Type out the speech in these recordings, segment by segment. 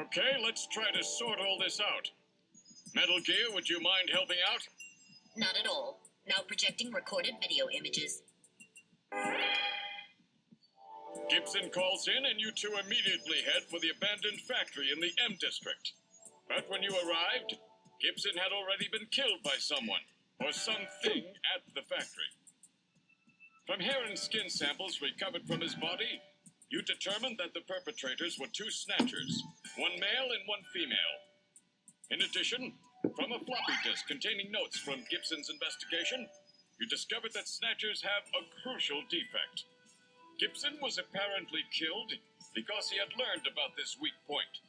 Okay, let's try to sort all this out. Metal Gear, would you mind helping out? Not at all. Now projecting recorded video images. Gibson calls in and you two immediately head for the abandoned factory in the M District. But when you arrived, Gibson had already been killed by someone, or something at the factory. From hair and skin samples recovered from his body, you determined that the perpetrators were two Snatchers, one male and one female. In addition, from a floppy disk containing notes from Gibson's investigation, you discovered that Snatchers have a crucial defect. Gibson was apparently killed because he had learned about this weak point.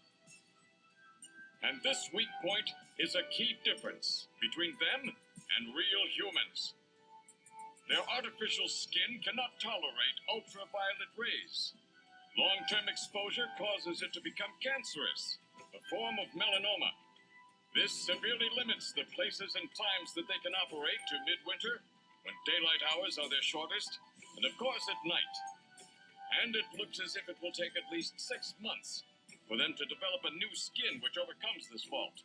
And this weak point is a key difference between them and real humans. Their artificial skin cannot tolerate ultraviolet rays. Long-term exposure causes it to become cancerous, a form of melanoma. This severely limits the places and times that they can operate to midwinter, when daylight hours are their shortest, and of course at night. And it looks as if it will take at least 6 months for them to develop a new skin which overcomes this fault.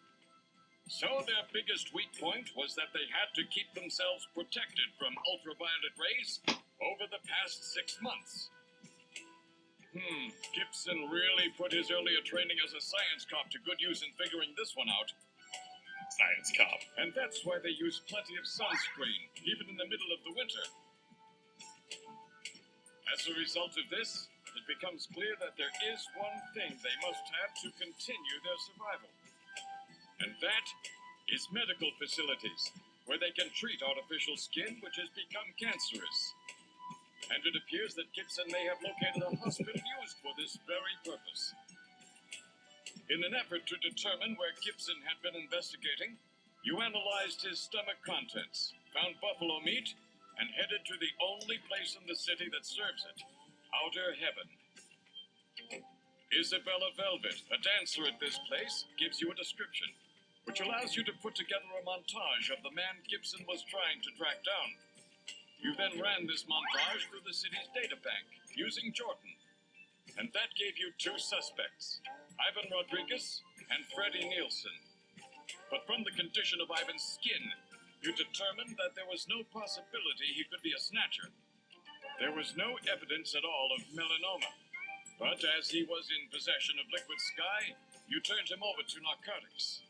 So their biggest weak point was that they had to keep themselves protected from ultraviolet rays over the past 6 months. Gibson really put his earlier training as a science cop to good use in figuring this one out. Science cop. And that's why they use plenty of sunscreen, even in the middle of the winter. As a result of this, it becomes clear that there is one thing they must have to continue their survival. And that is medical facilities, where they can treat artificial skin which has become cancerous. And it appears that Gibson may have located a hospital used for this very purpose. In an effort to determine where Gibson had been investigating, you analyzed his stomach contents, found buffalo meat, and headed to the only place in the city that serves it, Outer Heaven. Isabella Velvet, a dancer at this place, gives you a description, which allows you to put together a montage of the man Gibson was trying to track down. You then ran this montage through the city's databank, using Jordan. And that gave you two suspects, Ivan Rodriguez and Freddie Nielsen. But from the condition of Ivan's skin, you determined that there was no possibility he could be a Snatcher. There was no evidence at all of melanoma. But as he was in possession of liquid sky, you turned him over to narcotics.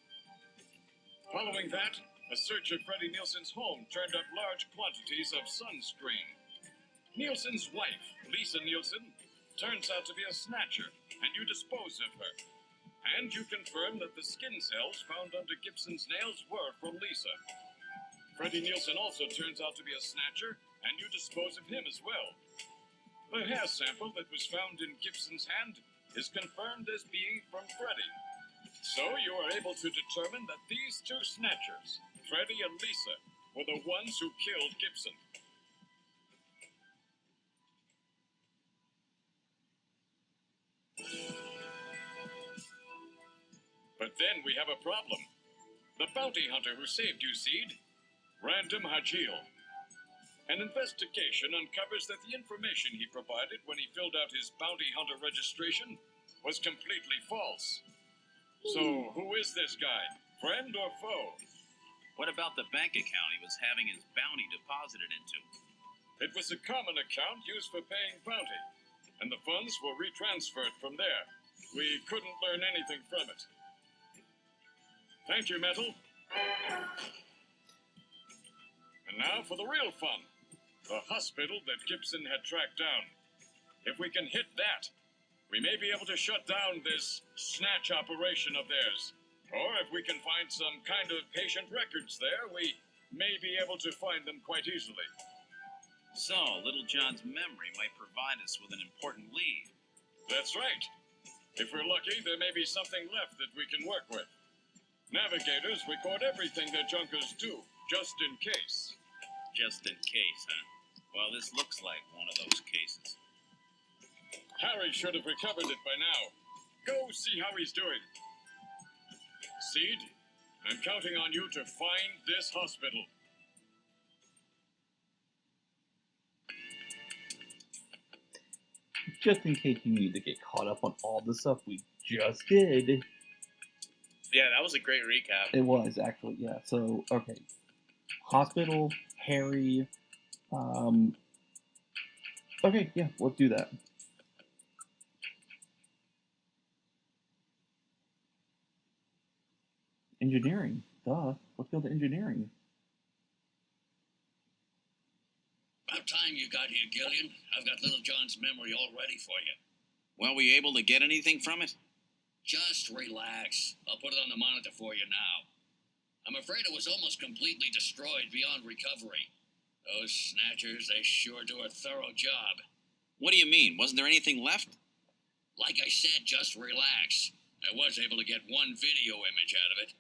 Following that, a search of Freddie Nielsen's home turned up large quantities of sunscreen. Nielsen's wife, Lisa Nielsen, turns out to be a Snatcher, and you dispose of her. And you confirm that the skin cells found under Gibson's nails were from Lisa. Freddie Nielsen also turns out to be a Snatcher, and you dispose of him as well. The hair sample that was found in Gibson's hand is confirmed as being from Freddie. So you are able to determine that these two Snatchers, Freddie and Lisa, were the ones who killed Gibson. But then we have a problem. The bounty hunter who saved you, Seed, Random Hajil. An investigation uncovers that the information he provided when he filled out his bounty hunter registration was completely false. So, who is this guy? Friend or foe? What about the bank account he was having his bounty deposited into? It was a common account used for paying bounty, and the funds were retransferred from there. We couldn't learn anything from it. Thank you, Metal. And now for the real fun. The hospital that Gibson had tracked down. If we can hit that, we may be able to shut down this snatch operation of theirs. Or if we can find some kind of patient records there, we may be able to find them quite easily. So, Little John's memory might provide us with an important lead. That's right. If we're lucky, there may be something left that we can work with. Navigators record everything their junkers do, just in case. Just in case, huh? Well, this looks like one of those cases. Harry should have recovered it by now. Go see how he's doing. Seed, I'm counting on you to find this hospital. Just in case you need to get caught up on all the stuff we just did. Yeah, that was a great recap. It was, actually, yeah. So, okay. Hospital, Harry. Okay, yeah, let's do that. Engineering. Duh. Let's go to engineering. About time you got here, Gillian. I've got Little John's memory all ready for you. Well, were you able to get anything from it? Just relax. I'll put it on the monitor for you now. I'm afraid it was almost completely destroyed beyond recovery. Those snatchers, they sure do a thorough job. What do you mean? Wasn't there anything left? Like I said, just relax. I was able to get one video image out of it.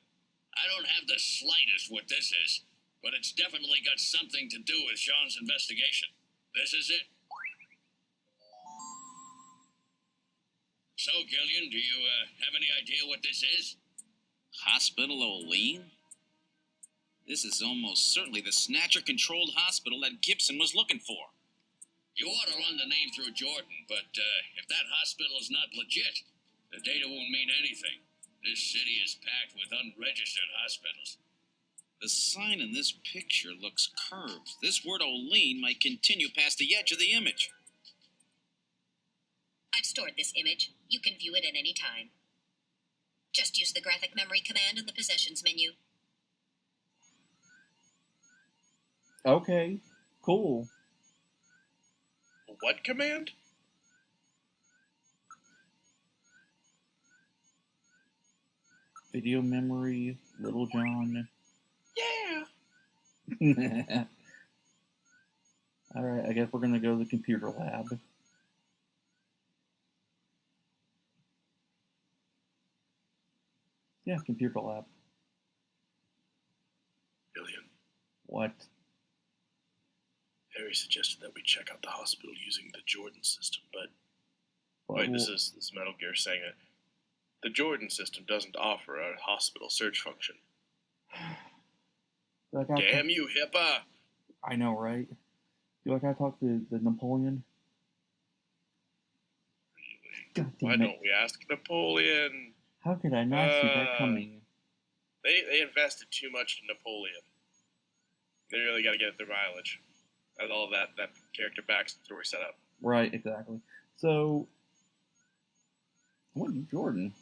I don't have the slightest what this is, but it's definitely got something to do with Sean's investigation. This is it. So, Gillian, do you have any idea what this is? Hospital O'Lean? This is almost certainly the Snatcher-controlled hospital that Gibson was looking for. You ought to run the name through Jordan, but if that hospital is not legit, the data won't mean anything. This city is packed with unregistered hospitals. The sign in this picture looks curved. This word O'Lean might continue past the edge of the image. I've stored this image. You can view it at any time. Just use the graphic memory command in the possessions menu. Okay, cool. What command? Video memory, Little John. Yeah. Alright, I guess we're gonna go to the computer lab. Yeah, computer lab. Gillian, What? Harry suggested that we check out the hospital using the Jordan system, but What wait, this will- is Metal Gear saying it. The Jordan system doesn't offer a hospital search function. Do I gotta Damn you, HIPAA! I know, right? Do I gotta talk to the Napoleon? Really? God Why damn it. don't we ask Napoleon? How could I not see that coming? They invested too much in Napoleon. They really got to get their mileage. And all that character backstory set up. Right, exactly. So, what, Jordan?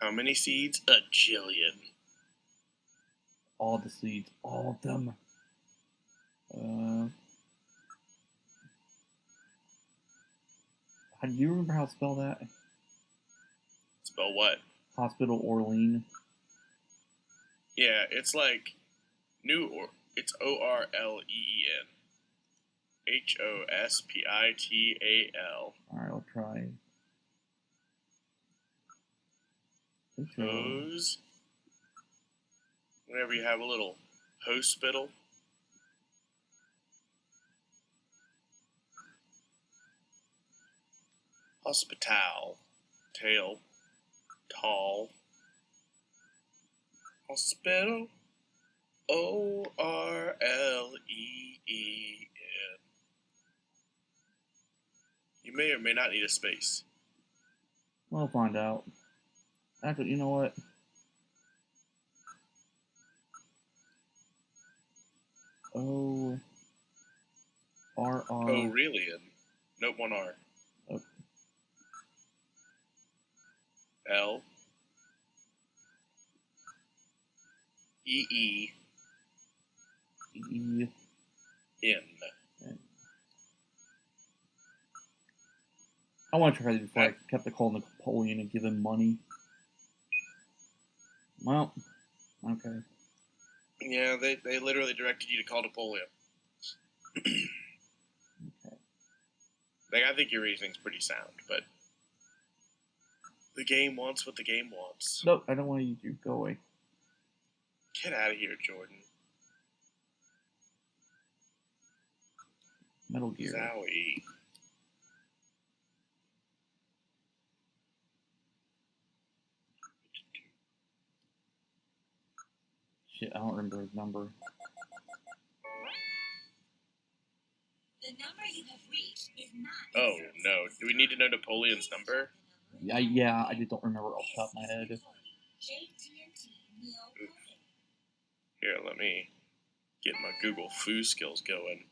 How many seeds? A jillion. All the seeds, all of them. Do you remember how to spell that? Spell what? Hospital Orlean. Yeah, it's like it's ORLEEN. HOSPITAL. Alright, I'll try. Hose. Whenever you have a little hospital. Hospital. Tail. Tall. Hospital. ORLEEN. You may or may not need a space. We'll find out. Actually, you know what? O-R-R. Aurelian. Note one R. Oh. L. E-E. E. N. I want to try this before I kept the call Napoleon and give him money. Well, okay. Yeah, they literally directed you to call Napoleon. Okay. Like, I think your reasoning's pretty sound, but the game wants what the game wants. No, I don't want to use you. Go away. Get out of here, Jordan. Metal Gear. Zowie. shit, I don't remember his number. The number you have reached is not. Oh no! Do we need to know Napoleon's number? Yeah, I just don't remember off the top of my head. Here, let me get my Google foo skills going.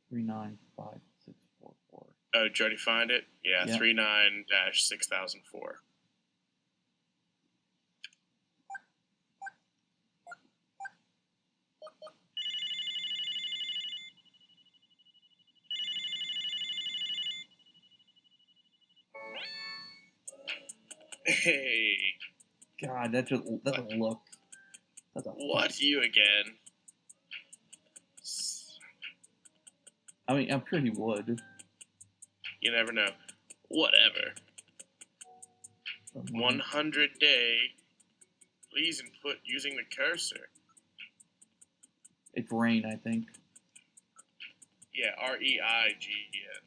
Three nine 5644. Oh, did you already find it? Yeah, Yeah. 39-6004. Hey, God, that's a look. That's a what? You again? I mean, I'm sure he would. You never know. Whatever. 100 day. Please input using the cursor. It's rain, I think. Yeah, REIGN.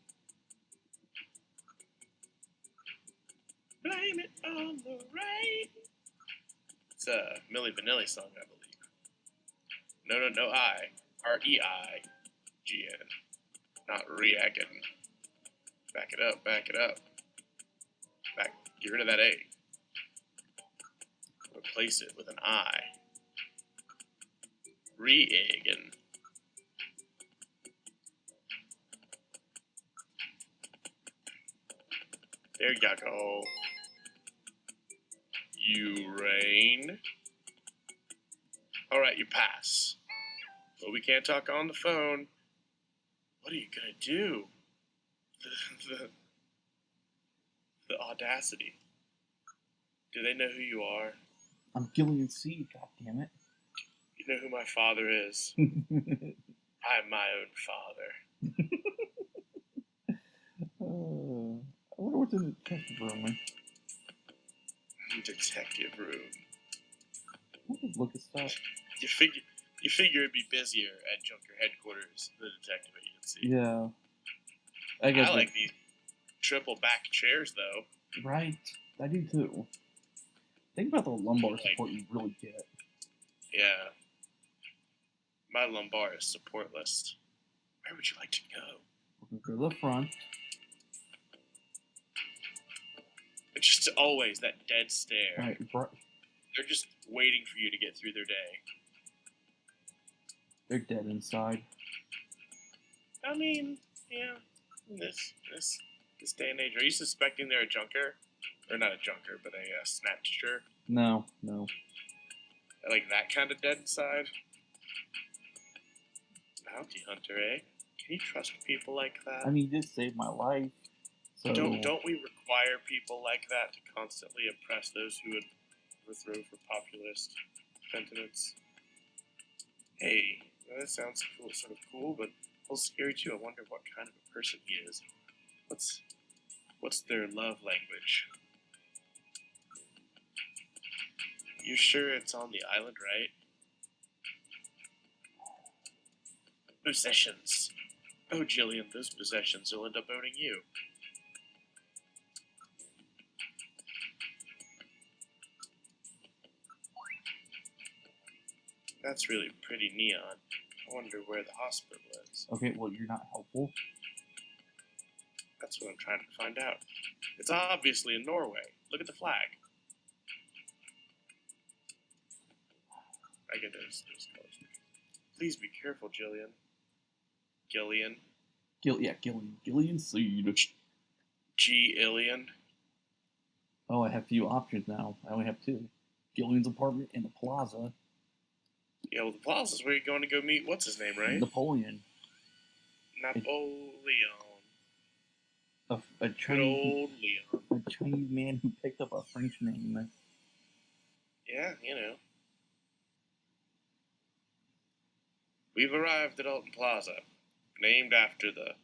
Blame it on the rain. It's a Milli Vanilli song, I believe. No, REIGN. Not reaggin. Back it up. Get rid of that A. Replace it with an I. Re-eggin. There you go. You rain. Alright, you pass. But we can't talk on the phone. What are you gonna do? The audacity. Do they know who you are? I'm Gillian Seed, god damn it. You know who my father is. I'm my own father. I wonder what's in the detective room. Detective room. I'll just look at stuff. You figure it'd be busier at Junker headquarters than the detective agency. Yeah. I like these triple back chairs though. Right. I do too. Think about the lumbar support you really get. Yeah. My lumbar is supportless. Where would you like to go? We're going to go to the front. It's just always that dead stare. Alright, They're just waiting for you to get through their day. they're dead inside. I mean, yeah. In this day and age, are you suspecting they're a junker? Or not a junker, but a snatcher? No. Like that kind of dead inside? Bounty hunter, eh? Can you trust people like that? I mean, you just saved my life. So Don't we require people like that to constantly oppress those who would overthrow for populist sentiments? Hey, that sounds cool, sort of cool, but a little scary too. I wonder what kind of a person he is. What's their love language? You sure it's on the island, right? Possessions. Oh, Jillian, those possessions will end up owning you. That's really pretty neon. I wonder where the hospital is. Okay, well, you're not helpful. That's what I'm trying to find out. It's obviously in Norway. Look at the flag. I get those colors. Please be careful, Jillian. Gillian. Gillian Seed. G-Illian. Oh, I have few options now. I only have two. Gillian's apartment and the plaza. Yeah, well, the plaza's where you're going to go meet what's his name, right? Napoleon. A Good Chinese, old Leon. a Chinese man who picked up a French name. Yeah, you know. We've arrived at Alton Plaza, named after the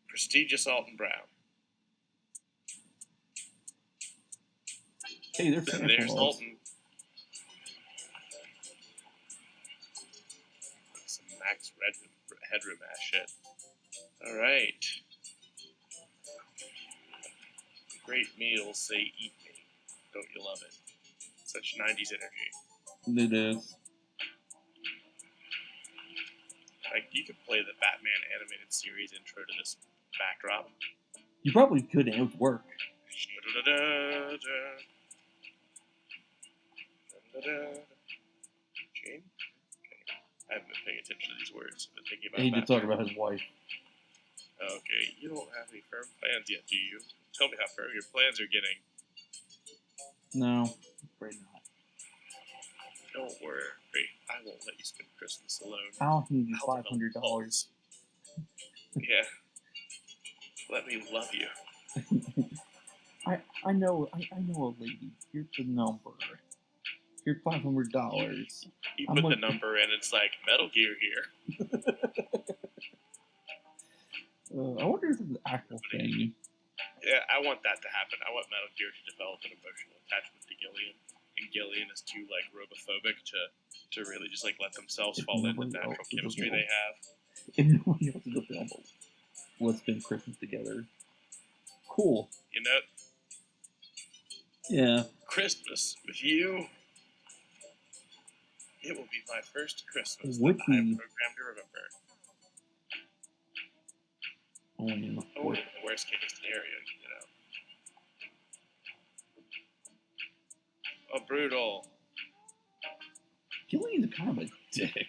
prestigious Alton Brown. Hey, there's Santa There's Claus. Alton. Some max headroom ass shit. Alright. Great meals say eat me. Don't you love it? Such 90s energy. It is. Like, you could play the Batman animated series intro to this backdrop. You probably could, and it would work. Jane? Okay. I haven't been paying attention to these words. I've been thinking about He did Batman. talk about his wife. Okay, you don't have any firm plans yet, do you? Tell me how firm your plans are getting. No, afraid not. Don't worry, I won't let you spend Christmas alone. I'll give you I'll develop $500. Yeah. Let me love you. I know a lady. Here's the number. Here's $500. You I'm put the like- number in, it's like Metal Gear here. I wonder if it's an actual thing. Yeah, I want that to happen. I want Metal Gear to develop an emotional attachment to Gillian. And Gillian is too, like, robophobic to really just, like, let themselves If fall into nobody natural else is chemistry available. they have. If nobody else is available, let's spend Christmas together. Cool. You know, Yeah. Christmas with you. It will be my first Christmas Would that I am be. programmed to remember. Only in the Oh, fourth. worst case scenario, you know. Oh, brutal. Gillian's kind of a dick.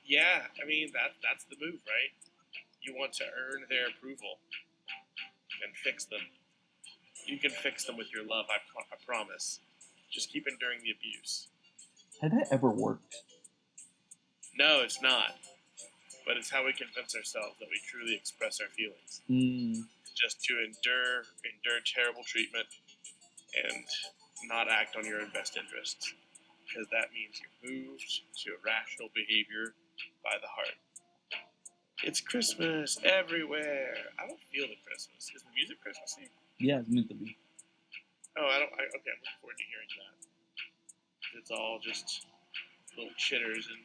Yeah, I mean, that's the move, right? You want to earn their approval and fix them. You can fix them with your love, I promise. Just keep enduring the abuse. Had that ever worked? No, it's not. But it's how we convince ourselves that we truly express our feelings. Just to endure terrible treatment and not act on your own best interests. Because that means you're moved to irrational behavior by the heart. It's Christmas everywhere. I don't feel the Christmas. Is the music Christmassy? Yeah, it's meant to be. Oh, okay, I'm looking forward to hearing that. It's all just little chitters and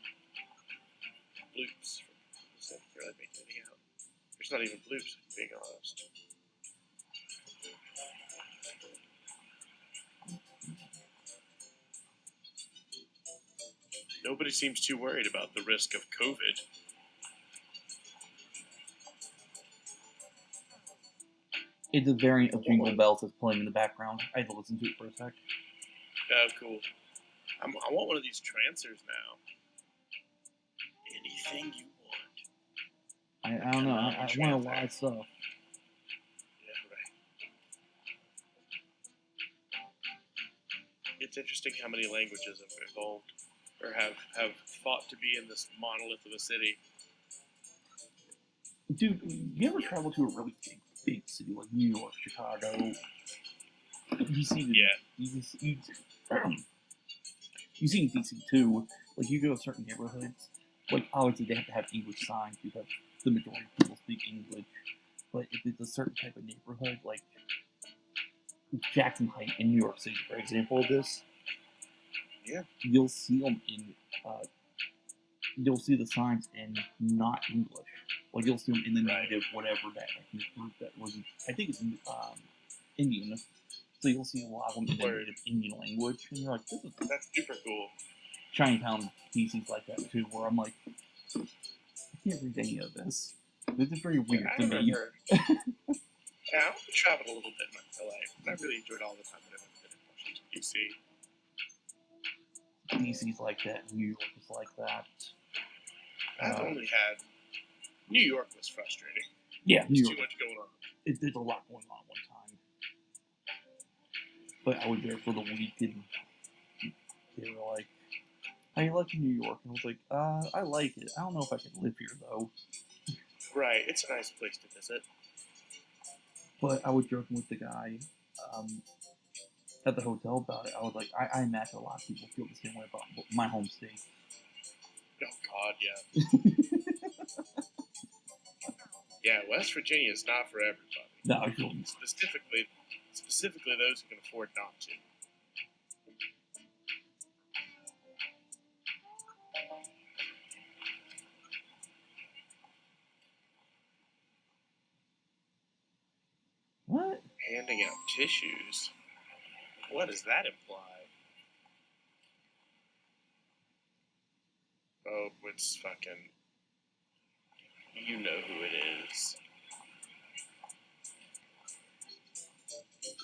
bloops. I can't really make anything out. There's not even bloops, if I'm being honest. Nobody seems too worried about the risk of COVID. It's a variant of Jingle Bells that's playing in the background. I had to listen to it for a sec. Oh, cool. I want one of these trancers now. Anything you want. I don't know. I want a lot of stuff. Yeah, right. It's interesting how many languages have evolved or have fought to be in this monolith of a city. Dude, you ever travel to a really big city like New York, Chicago? You see the, you see in DC too. Like you go to certain neighborhoods, like obviously they have to have English signs because the majority of people speak English. But if it's a certain type of neighborhood, like Jackson Heights in New York City, for example of this, yeah, you'll see them in. You'll see the signs in not English. Like you'll see them in the native whatever that ethnic group that was. I think it's Indian. So you'll see a lot of them in the native Indian language, and you're like, "This is that's super cool." Chinatown PCs like that too, where I'm like, I can't read any of this. This is very weird to me. Yeah, I've traveled a little bit in my life, and I really enjoyed all the time that I've been in Washington, D.C. DC's like that. New York is like that. I've only had New York was frustrating. Yeah, New There's York. too much going on. There's a lot going on at one time. But I was there for the week, and they were like, "How you like New York?" And I was like, I like it. I don't know if I can live here though." Right, it's a nice place to visit. But I was joking with the guy at the hotel about it. I was like, I imagine a lot of people feel the same way about my home state. Oh God, yeah. Yeah, West Virginia is not for everybody. No, I don't. Specifically those who can afford not to. What? Man, Handing out tissues? What does that imply? Oh, it's fucking... You know who it is.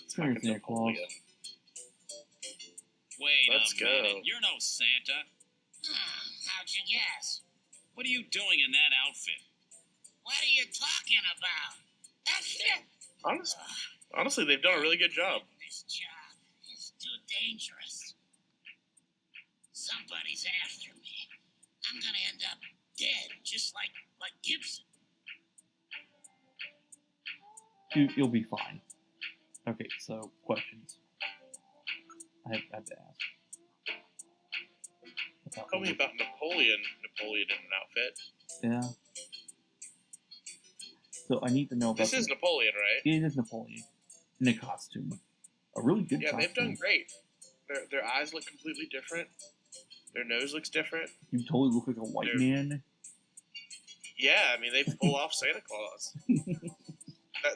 It's fucking Santa Claus. Wait Let's a minute. go. You're no Santa. How'd you guess? What are you doing in that outfit? What are you talking about? That's it. Honestly, they've done a really good job. This job is too dangerous. Somebody's after me. I'm gonna end up dead, just like Gibson. Dude, you'll be fine. Okay, so questions. I have to ask. Tell me about Napoleon. Napoleon in an outfit. Yeah. So I need to know about. This is Napoleon, right? It is Napoleon in a costume. A really good costume. They've done great. Their eyes look completely different. Their nose looks different. You totally look like a white man. Yeah, I mean, they pull off Santa Claus.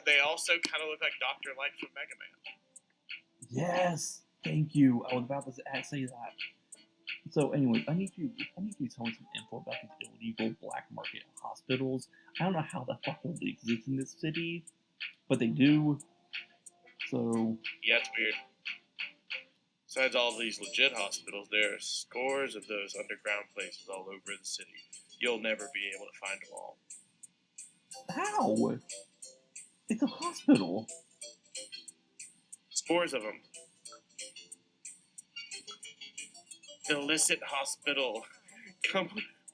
They also kind of look like Dr. Light from Mega Man. Yes, thank you. I was about to say that. So, anyway, I need you to tell me some info about these illegal black market hospitals. I don't know how the fuck they exist in this city, but they do. So Yeah, it's weird. Besides all these legit hospitals, there are scores of those underground places all over the city. You'll never be able to find them all. how? It's a hospital. Scores of them. Illicit hospital.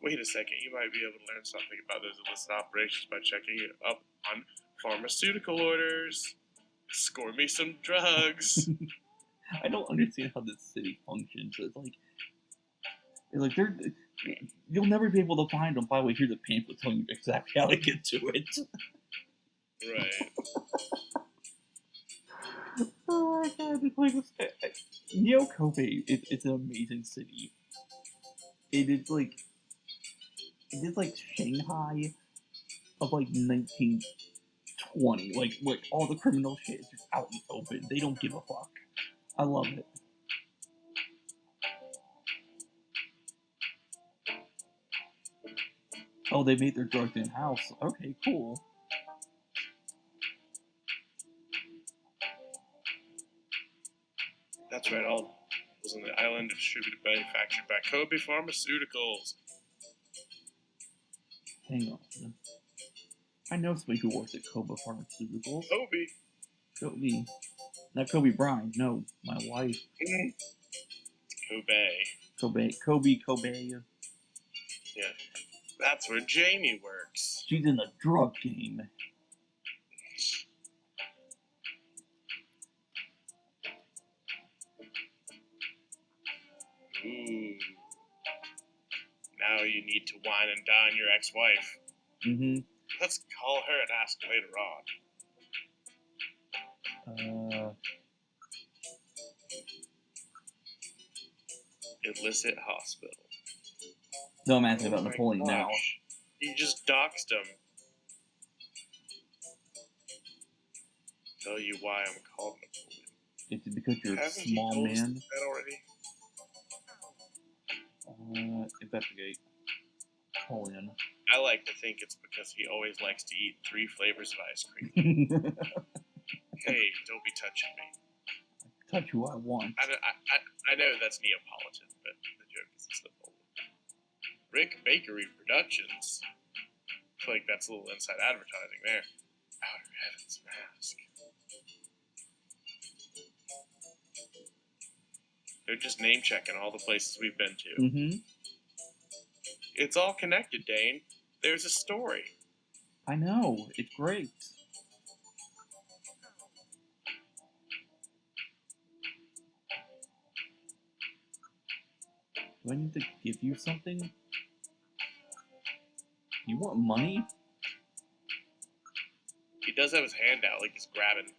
Wait a second. You might be able to learn something about those illicit operations by checking up on pharmaceutical orders. Score me some drugs. I don't understand how this city functions. It's like they're. You'll never be able to find them. By the way, here's a pamphlet telling you exactly how to get to it. Right. Oh my god, it's like Neo Kobe. It's an amazing city. It's like Shanghai of like 1920. Like all the criminal shit is just out in the open. They don't give a fuck. I love it. Oh, they made their drugs in house. Okay, cool. That's right. All was on the island, distributed, manufactured by Kobe Pharmaceuticals. Hang on. I know somebody who works at Kobe Pharmaceuticals. Kobe. Kobe. Not Kobe Bryant. No, my wife. Kobe. Yeah. That's where Jamie works. She's in the drug game. Ooh. Now you need to wine and dine your ex-wife. Mm-hmm. Let's call her and ask later on. Illicit hospital. No, I'm asking about my Napoleon now. gosh. You just doxed him. Tell you why I'm called Napoleon. It's because you're Hasn't a small he told us man. that already? Investigate. Napoleon. I like to think it's because he always likes to eat 3 flavors of ice cream. Hey, don't be touching me. Touch who I want. I know that's Neapolitan, but the joke is it's Napoleon. Rick Bakery Productions. I feel like that's a little inside advertising there. Outer Heavens Mask. They're just name checking all the places we've been to. Mm-hmm. It's all connected, Dane. There's a story. I know. It's great. Do I need to give you something? You want money? He does have his hand out like he's grabbing.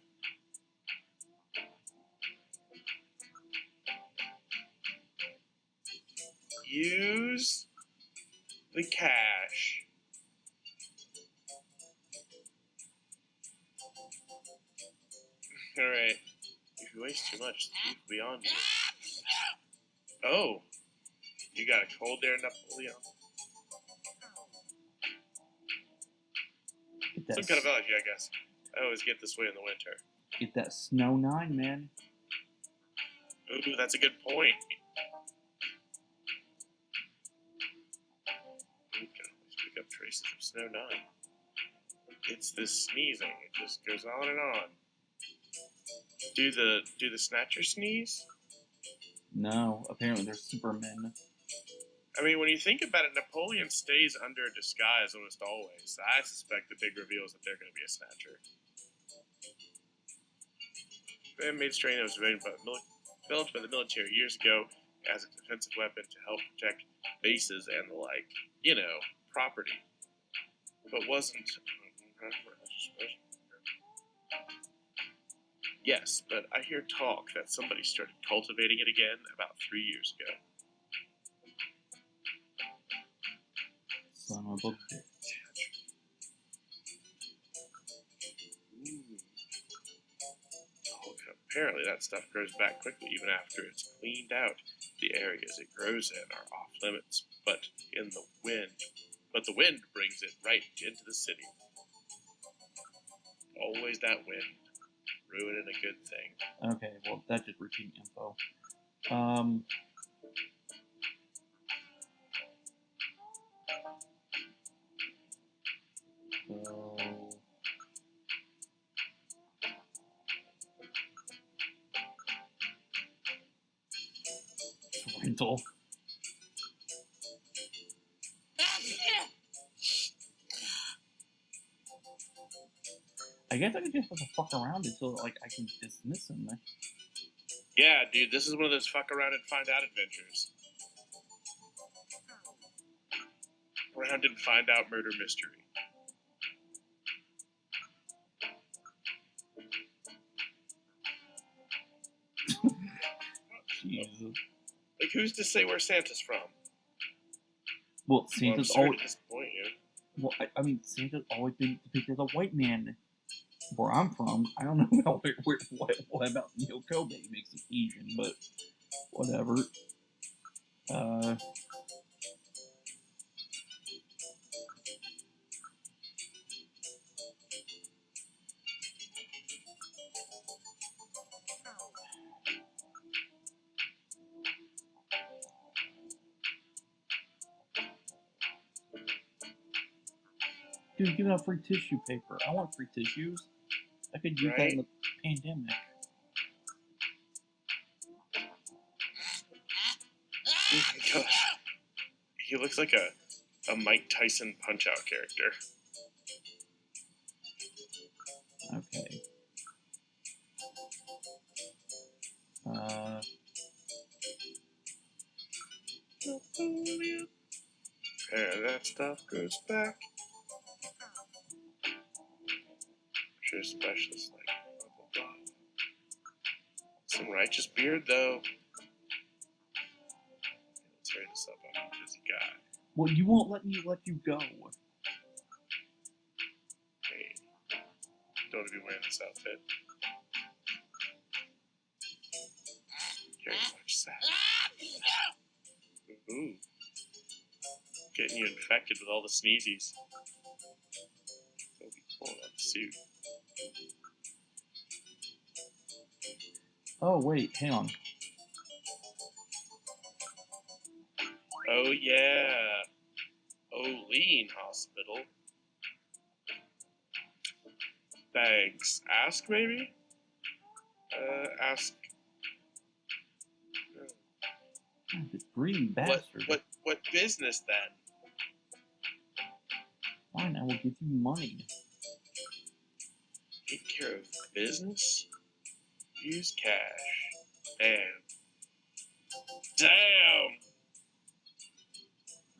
Use the cash. Alright. If you waste too much, the thief will be on you. Oh! You got a cold there, Napoleon? Some kind of allergy, I guess. I always get this way in the winter. Get that snow 9, man. Ooh, that's a good point. You can always pick up traces of Snow 9. It's this sneezing. It just goes on and on. Do the Snatcher sneeze? No, apparently they're supermen. I mean, when you think about it, Napoleon stays under a disguise almost always. I suspect the big reveal is that they're going to be a Snatcher. Man-made strain that was developed by the military years ago as a defensive weapon to help protect bases and the like, you know, property. But wasn't... Yes, but I hear talk that somebody started cultivating it again about 3 years ago. Son of a bitch. Oh, apparently that stuff grows back quickly even after it's cleaned out. The areas it grows in are off limits, but the wind brings it right into the city. Always that wind, ruining a good thing. Okay, well, that's just routine info. So... rental. I guess I could just have to fuck around until like I can dismiss him. Yeah, dude, this is one of those fuck around and find out adventures. Around and find out murder mystery. Jesus. Like, who's to say where Santa's from? Well, Santa's sorry always. to disappoint you. Well, I mean, Santa's always been depicted as a white man. Where I'm from, I don't know about what about Neil Kobe makes him Asian, but whatever. Dude, give out free tissue paper. I want free tissues. I could use that in the pandemic. Oh my gosh. He looks like a Mike Tyson Punch-Out character. Okay. Napoleon. And that stuff goes back. Sure, specialist like blah blah blah. Some righteous beard though. Let's hurry this up. I'm a busy guy. Well, you won't let me let you go. Hey, don't want to be wearing this outfit. Very much sad. Ooh. Getting you infected with all the sneezies. Don't be pulling on the suit. Oh, wait, hang on. Oh, yeah. Olean Hospital. Thanks. Ask, maybe? Ask. God, this green bastard. What business, then? Fine, I will give you money. Take care of business? Use cash. Damn.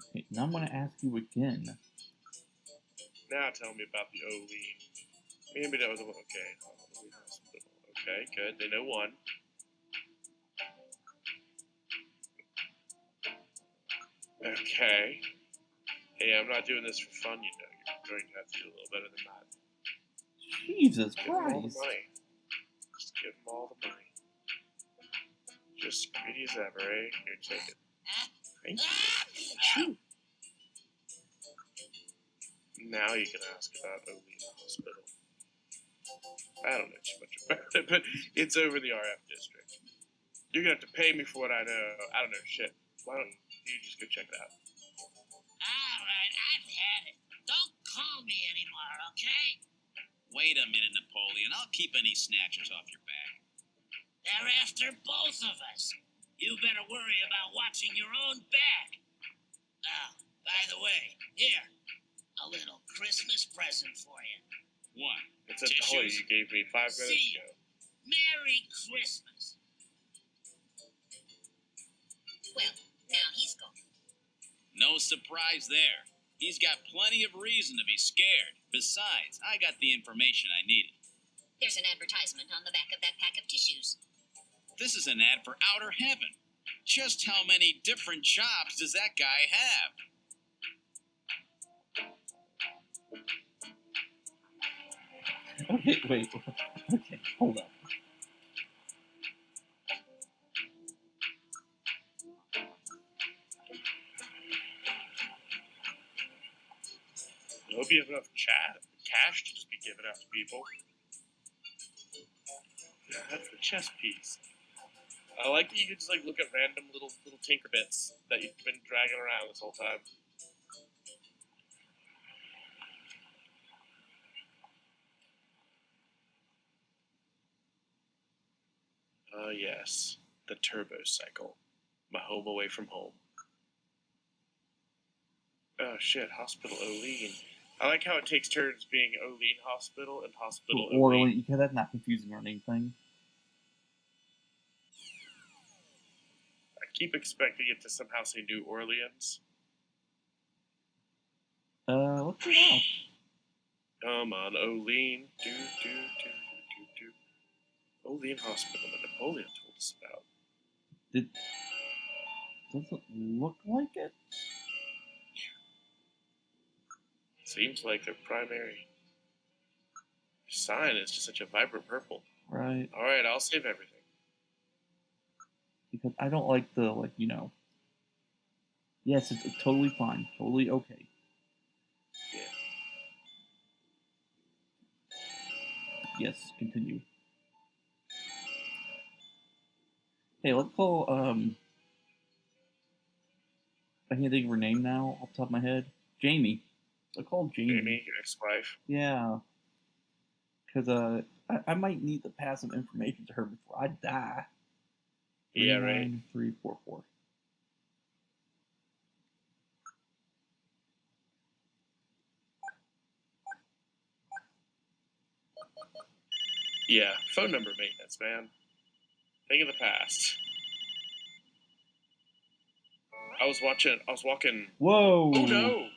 Okay, now I'm gonna ask you again. Now tell me about the Olean. Maybe that was a... Okay. Okay, good. They know one. Okay. Hey, I'm not doing this for fun, you know. You're going to have to do a little better than that. Jesus Give them all the Christ. money. Just Give them all the money. Just greedy as ever, eh? Here, take it. Thank you. Shoo. Now you can ask about Olean Hospital. I don't know too much about it, but it's over the RF district. You're gonna have to pay me for what I know. I don't know shit. Why don't you just go check it out? Alright, I've had it. Don't call me anymore, okay? Wait a minute, Napoleon. I'll keep any snatchers off your back. They're after both of us. You better worry about watching your own back. Oh, by the way, here, a little Christmas present for you. What? It's a toy you gave me 5 minutes See ago. Merry Christmas. Well, now he's gone. No surprise there. He's got plenty of reason to be scared. Besides, I got the information I needed. There's an advertisement on the back of that pack of tissues. This is an ad for outer heaven. Just how many different jobs does that guy have? Okay, wait. Okay, hold up. I hope you have enough cash to just be giving out to people. Yeah, that's the chess piece. I like that you can just like look at random little tinker bits that you've been dragging around this whole time. Yes, the turbo cycle. My home away from home. Oh shit, Hospital Olean. I like how it takes turns being Olean Hospital and Hospital Orally, Olean. because that's not confusing or anything. I keep expecting it to somehow say New Orleans. Let's see now. Come on, Olean. Do. Olean Hospital that Napoleon told us about. Doesn't look like it. Seems like their primary sign is just such a vibrant purple. Right. Alright, I'll save everything. Because I don't like the, like, you know. Yes, it's totally fine. Totally okay. Yeah. Yes, continue. Hey, let's call, I can't think of her name now off the top of my head. Jamie. Let's call Jamie. Jamie, your ex-wife. Yeah. Because, I might need to pass some information to her before I die. Yeah, right. 39344. Yeah, phone number maintenance, man. Thing of the past. I was walking. Whoa! Oh no!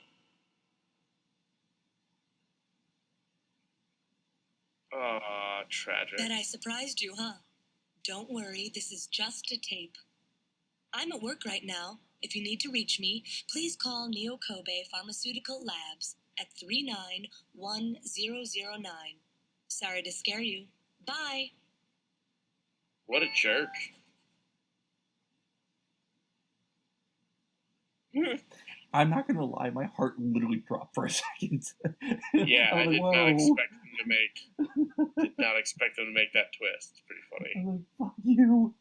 Aw, tragic. Bet I surprised you, huh? Don't worry, this is just a tape. I'm at work right now. If you need to reach me, please call Neo Kobe Pharmaceutical Labs at 391009. Sorry to scare you. Bye! What a jerk. I'm not gonna lie, my heart literally dropped for a second. Yeah, I was did like, not whoa. expect them to make that twist. It's pretty I funny. was like, fuck you.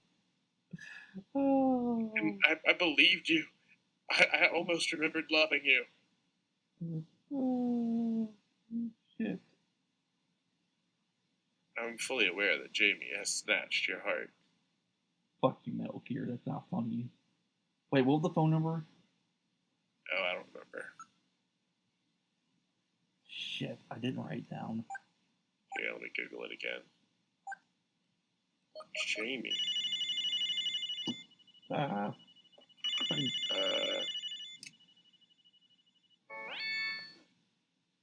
Oh. And I believed you. I almost remembered loving you. Oh, shit. I'm fully aware that Jamie has snatched your heart. Fuck you, Metal Gear. That's not funny. Wait, what was the phone number? Oh, I don't remember. Shit, I didn't write it down. Yeah, let me Google it again. Jamie.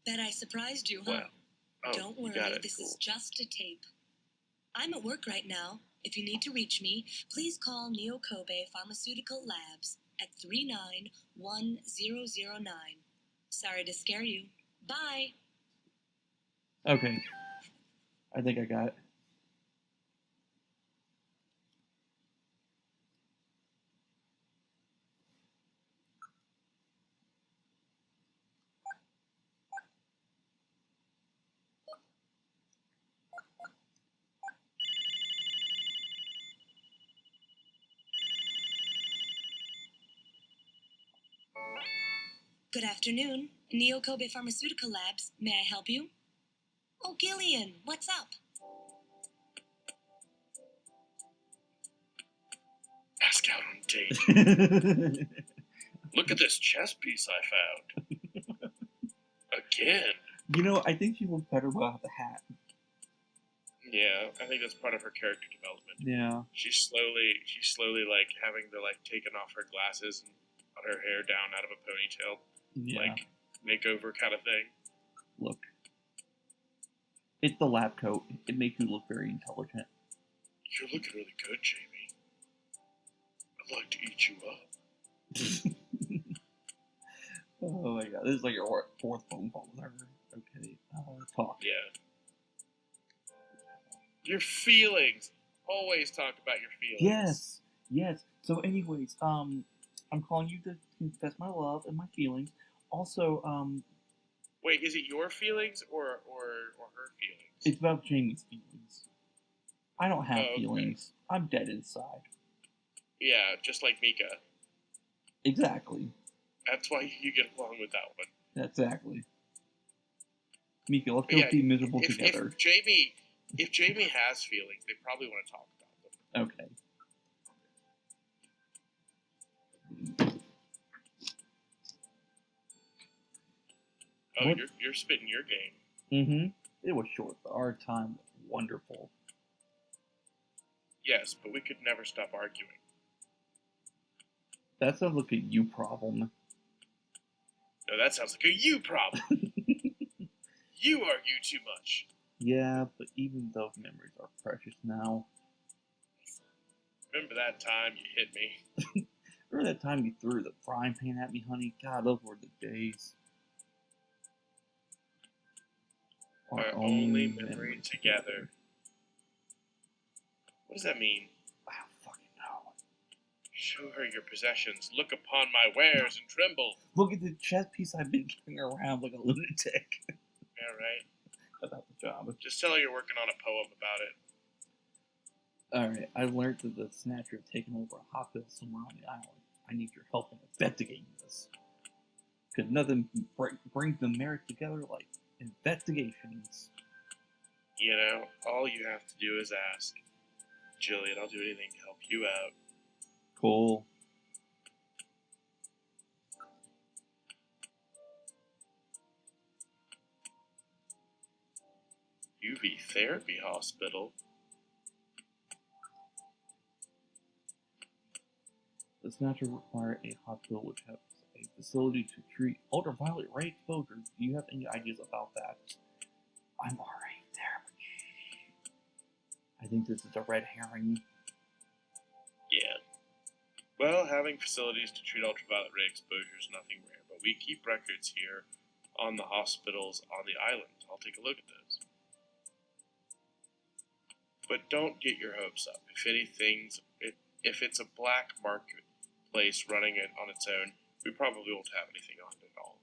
Bet I surprised you, huh? Wow. Oh, Don't you worry, got it. this Cool. is just a tape. I'm at work right now. If you need to reach me, please call Neo Kobe Pharmaceutical Labs at 391009. Sorry to scare you. Bye! Okay. I think I got it. Good afternoon. Neo Kobe Pharmaceutical Labs. May I help you? Oh, Gillian, what's up? Ask out on date. Look at this chess piece I found. Again. You know, I think she looks better without the hat. Yeah, I think that's part of her character development. Yeah. She's slowly like having to like taking off her glasses and put her hair down out of a ponytail, Yeah. like makeover kind of thing. Look. It's the lab coat. It makes you look very intelligent. You're looking really good, Jamie. I'd like to eat you up. Oh my god, this is like your fourth phone call with her. Okay, talk. Yeah. Your feelings. Always talk about your feelings. Yes. So, anyways, I'm calling you to confess my love and my feelings. Also, Wait, is it your feelings or her feelings? it's about Jamie's feelings. I don't have Oh, okay. feelings. I'm dead inside. Yeah, just like Mika. Exactly. That's why you get along with that one. Exactly. Mika, let's But go yeah, be miserable If together. Jamie has feelings, they probably want to talk about them. Okay. Oh, What? you're spitting your game. Mm-hmm. It was short, but our time was wonderful. Yes, but we could never stop arguing. That sounds like a you problem. No, that sounds like a you problem. You argue too much. Yeah, but even those memories are precious now. Remember that time you hit me? Remember that time you threw the frying pan at me, honey? God, those were the days. Our only memory together. What does that mean? I don't fucking know. Show her your possessions. Look upon my wares and tremble. Look at the chess piece I've been carrying around like a lunatic. Yeah, right. About the job. Just tell her you're working on a poem about it. Alright, I learned that the Snatcher had taken over a hospital somewhere on the island. I need your help in investigating this. Because nothing brings the marriage together like investigations. You know, all you have to do is ask. Jillian, I'll do anything to help you out. Cool. UV Therapy Hospital. The Snatcher require a hospital which has a facility to treat ultraviolet ray exposure. Do you have any ideas about that? I'm already there, but I think this is a red herring. Yeah. Well, having facilities to treat ultraviolet ray exposure is nothing rare, but we keep records here on the hospitals on the island. I'll take a look at those. But don't get your hopes up. If it's a black marketplace running it on its own, we probably won't have anything on it at all.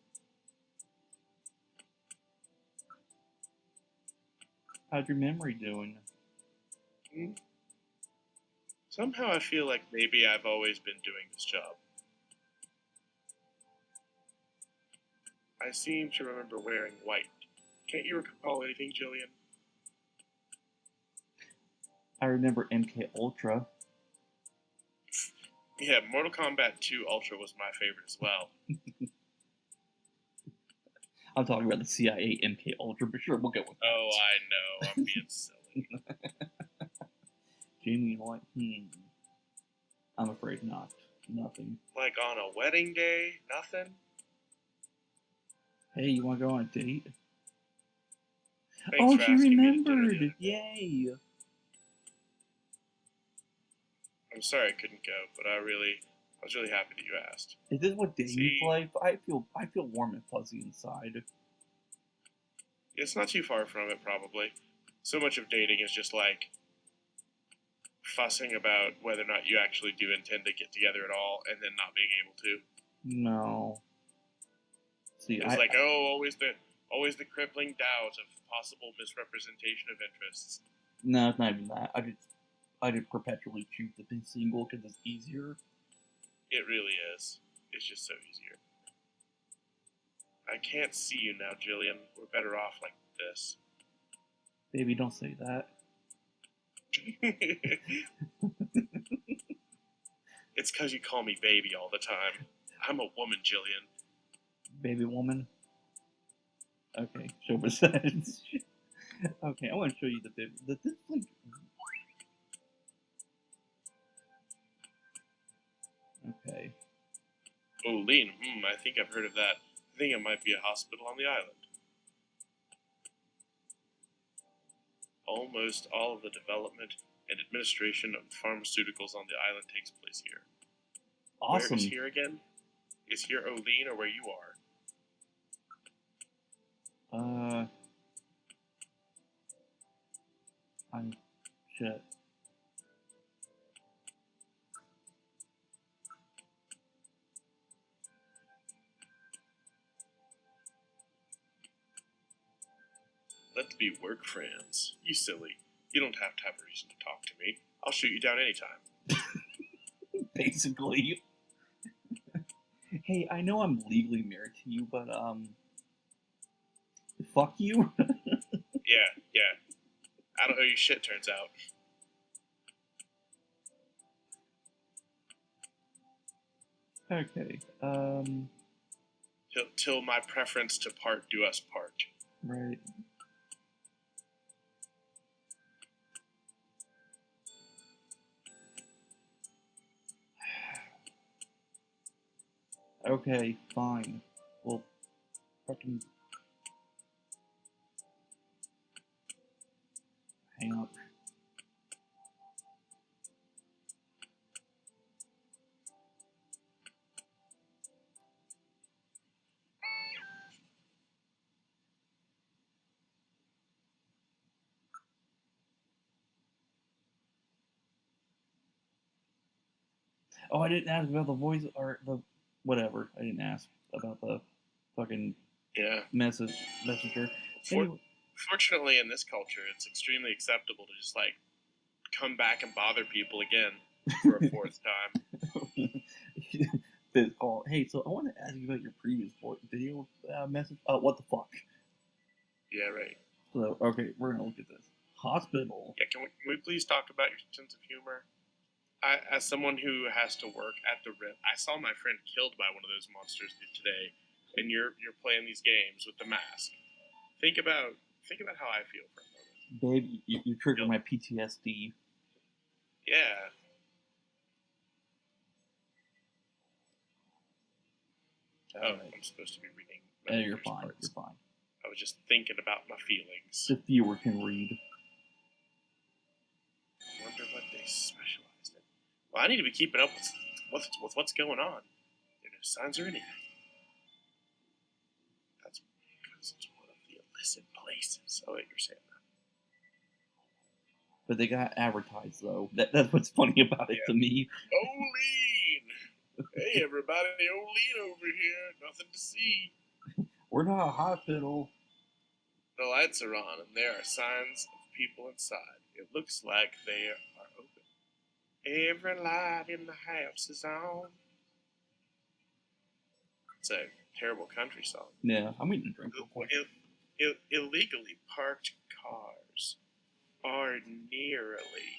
How's your memory doing? Somehow I feel like maybe I've always been doing this job. I seem to remember wearing white. Can't you recall anything, Jillian? I remember MK Ultra. Yeah, Mortal Kombat 2 Ultra was my favorite as well. I'm talking about the CIA MK Ultra, but sure, we'll go with that. Oh, I know. I'm being silly. Jamie White, I'm afraid not. Nothing. Like on a wedding day? Nothing? Hey, you want to go on a date? Thanks Oh, for she asking me to dinner the remembered! other day. Yay! I'm sorry I couldn't go, but I was really happy that you asked. Is this what dating's See? like? I feel warm and fuzzy inside. It's not too far from it, probably. So much of dating is just like fussing about whether or not you actually do intend to get together at all, and then not being able to. No. See, It's like, always the crippling doubt of possible misrepresentation of interests. No, it's not even that. I just perpetually choose to be single because it's easier. It really is. It's just so easier. I can't see you now, Jillian. We're better off like this. Baby, don't say that. It's because you call me baby all the time. I'm a woman, Jillian. Baby woman. Okay, show me sense. Okay, I want to show you the baby. This like. Okay. Olean, I think I've heard of that. I think it might be a hospital on the island. Almost all of the development and administration of pharmaceuticals on the island takes place here. Awesome. Where is here again? Is here Olean or where you are? I'm shit. Let's be work friends. You silly. You don't have to have a reason to talk to me. I'll shoot you down anytime. Basically. Hey, I know I'm legally married to you, but fuck you. Yeah. I don't owe you shit, turns out. Okay. Till my preference to part do us part. Right. Okay, fine. Well, fucking hang up. Oh, I didn't ask about the voice or the whatever. I didn't ask about the fucking messenger. Anyway. Fortunately, in this culture, it's extremely acceptable to just like come back and bother people again for a fourth time. This call. Hey, so I want to ask you about your previous video message. What the fuck? Yeah, right. So, okay, we're gonna look at this. Hospital. Yeah, can we please talk about your sense of humor? As someone who has to work at the RIP, I saw my friend killed by one of those monsters today, and you're playing these games with the mask. Think about how I feel for a moment. Babe, you trigger my PTSD. Yeah. I'm supposed to be reading. Yeah, you're fine. Parts. You're fine. I was just thinking about my feelings. The viewer can read. I wonder what they specialized in. Well, I need to be keeping up with what's going on. There are no signs or anything. That's because it's one of the illicit places. Oh, wait, you're saying that. But they got advertised, though. That's what's funny about it to me. Olean! Hey, everybody, Olean over here. Nothing to see. We're not a hospital. The lights are on, and there are signs of people inside. It looks like they are open. Every light in the house is on. It's a terrible country song. Yeah, I'm eating a drink real quick. Illegally parked cars are nearly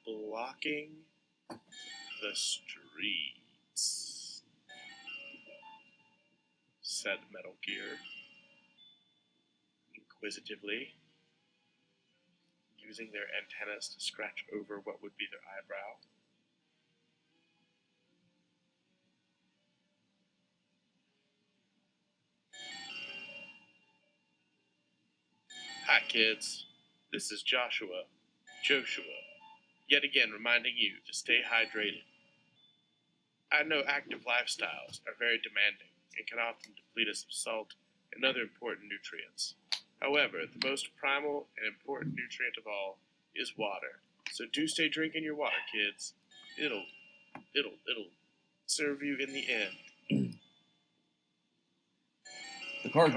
blocking the streets, said Metal Gear inquisitively, using their antennas to scratch over what would be their eyebrow. Hi, kids. This is Jyoshua, yet again reminding you to stay hydrated. I know active lifestyles are very demanding and can often deplete us of salt and other important nutrients. However, the most primal and important nutrient of all is water. So do stay drinking your water, kids. It'll serve you in the end. The cars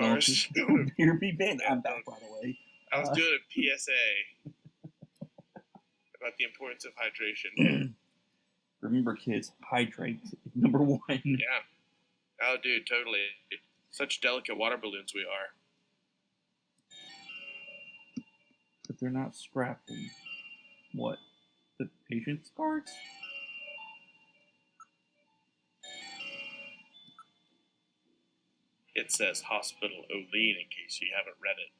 don't appear to be banned. I'm back, by the way. I was doing a PSA about the importance of hydration. Remember, kids, hydrate. Number one. Yeah. Oh, dude, totally. Such delicate water balloons we are. But they're not strapped in, what, the patient's cards? It says Hospital Olean in case you haven't read it.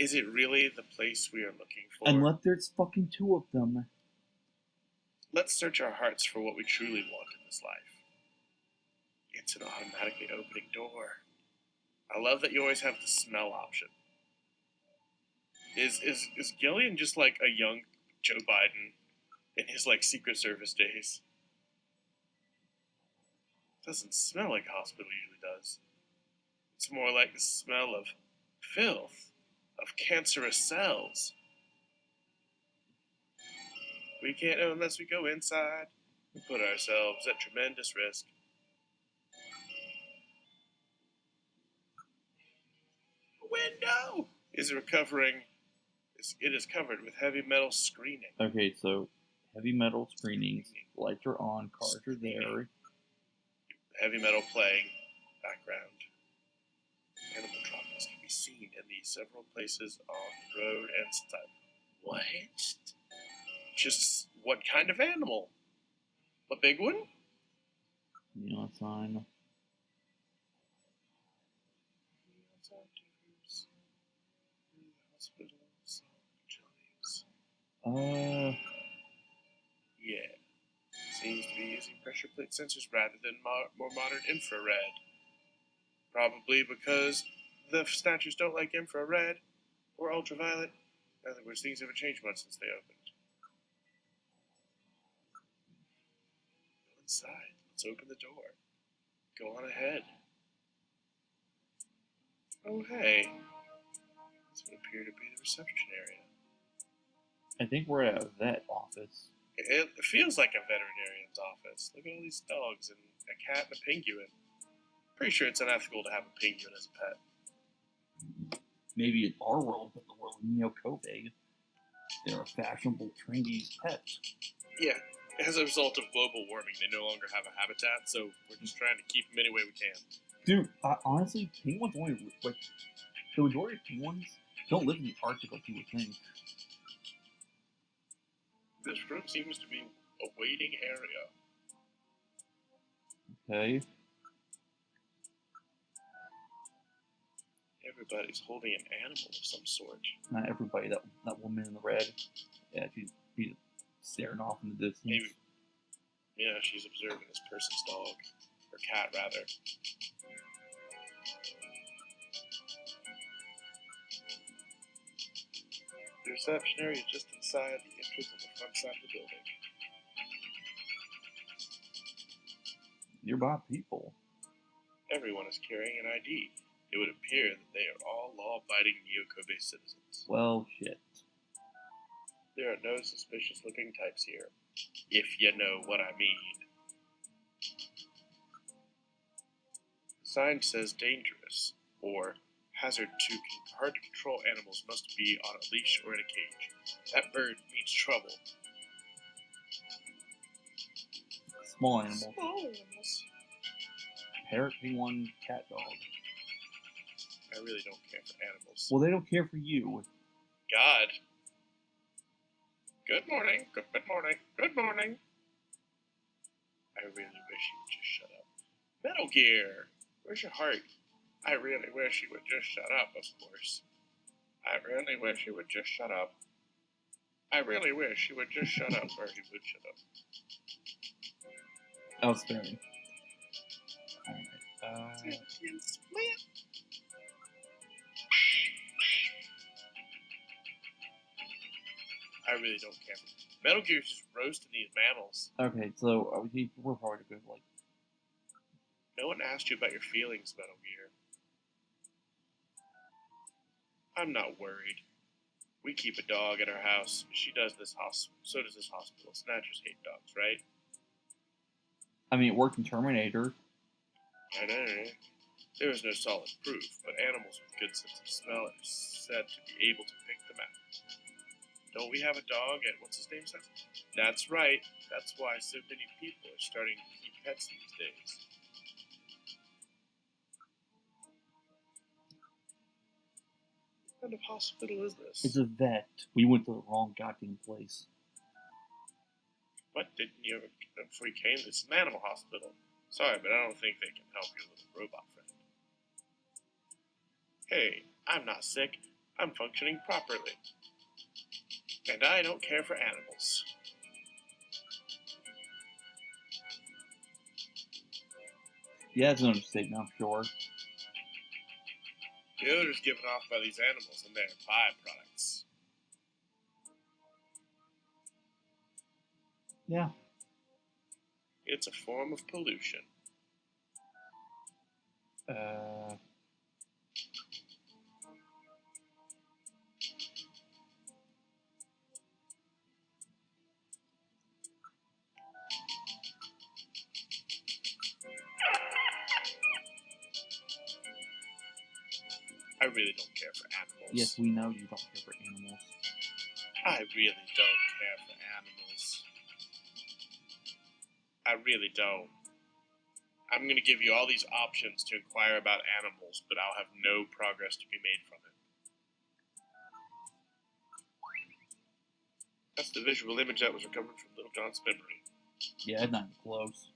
Is it really the place we are looking for? Unless there's fucking 2 of them. Let's search our hearts for what we truly want in this life. It's an automatically opening door. I love that you always have the smell option. Is Gillian just like a young Joe Biden in his like Secret Service days? Doesn't smell like a hospital usually does. It's more like the smell of filth, of cancerous cells. We can't know unless we go inside. We put ourselves at tremendous risk. Window is recovering. It is covered with heavy metal screening. Okay, so heavy metal screenings, lights are on, cars are there. Heavy metal playing, background. Animatronics can be seen in the several places on the road and side. What? Just what kind of animal? A big one? Neon sign. Yeah. Seems to be using pressure plate sensors rather than more modern infrared. Probably because the Snatchers don't like infrared or ultraviolet. In other words, things haven't changed much since they opened. Go inside. Let's open the door. Go on ahead. Oh, hey. This would appear to be the reception area. I think we're at a vet office. It feels like a veterinarian's office. Look at all these dogs and a cat and a penguin. Pretty sure it's unethical to have a penguin as a pet. Maybe in our world, but the world of Neo Kobe, they're a fashionable, trendy pet. Yeah, as a result of global warming, they no longer have a habitat, so we're just trying to keep them any way we can. Dude, honestly, penguins only, like, the majority of penguins don't live in the Arctic like you would think. This room seems to be a waiting area. Okay. Everybody's holding an animal of some sort. Not everybody. That woman in the red. Yeah, she's staring off in the distance. Maybe. Yeah, she's observing this person's dog. Or cat, rather. The reception area is just inside the entrance of the front side of the building. Nearby people. Everyone is carrying an ID. It would appear that they are all law-abiding Neo-Kobe citizens. Well, shit. There are no suspicious-looking types here, if you know what I mean. The sign says dangerous, or hard to control animals must be on a leash or in a cage. That bird means trouble. Small animal. Small animals. Parrot, penguin, cat, dog. I really don't care for animals. Well, they don't care for you. God. Good morning. Good morning. Good morning. I really wish you would just shut up. Metal Gear. Where's your heart? I really wish you would just shut up, of course. I really wish you would just shut up. I really wish you would just shut up, or he would shut up. Outstanding. Alright, I really don't care. Metal Gear's just roasting these mammals. okay, so we're probably good, like, No one asked you about your feelings, Metal Gear. I'm not worried. We keep a dog at our house. So does this hospital. Snatchers hate dogs, right? I mean, it worked in Terminator. I know. There is no solid proof, but animals with good sense of smell are said to be able to pick them out. Don't we have a dog at what's-his-name's house? That's right. That's why so many people are starting to keep pets these days. What kind of hospital is this? It's a vet. We went to the wrong goddamn place. What didn't you ever before you came? This is an animal hospital. Sorry, but I don't think they can help your little robot friend. Hey, I'm not sick. I'm functioning properly. And I don't care for animals. Yeah, it's an understatement, I'm sure. The odor's given off by these animals and their byproducts. Yeah. It's a form of pollution. I really don't care for animals. Yes, we know you don't care for animals. I really don't care for animals. I really don't. I'm going to give you all these options to inquire about animals, but I'll have no progress to be made from it. That's the visual image that was recovered from Little John's memory. Yeah, not even close.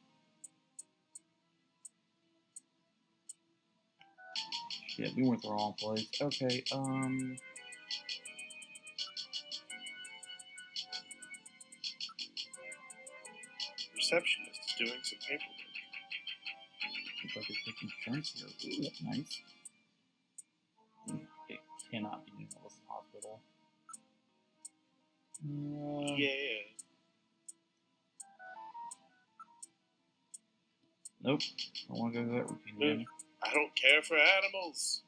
Yeah, we went the wrong place. Okay, Receptionist is doing some paperwork. looks like they took insurance here. Ooh, that's nice. It cannot be in Nelson Hospital. Yeah. Nope. I want to go to that routine again. I don't care for animals.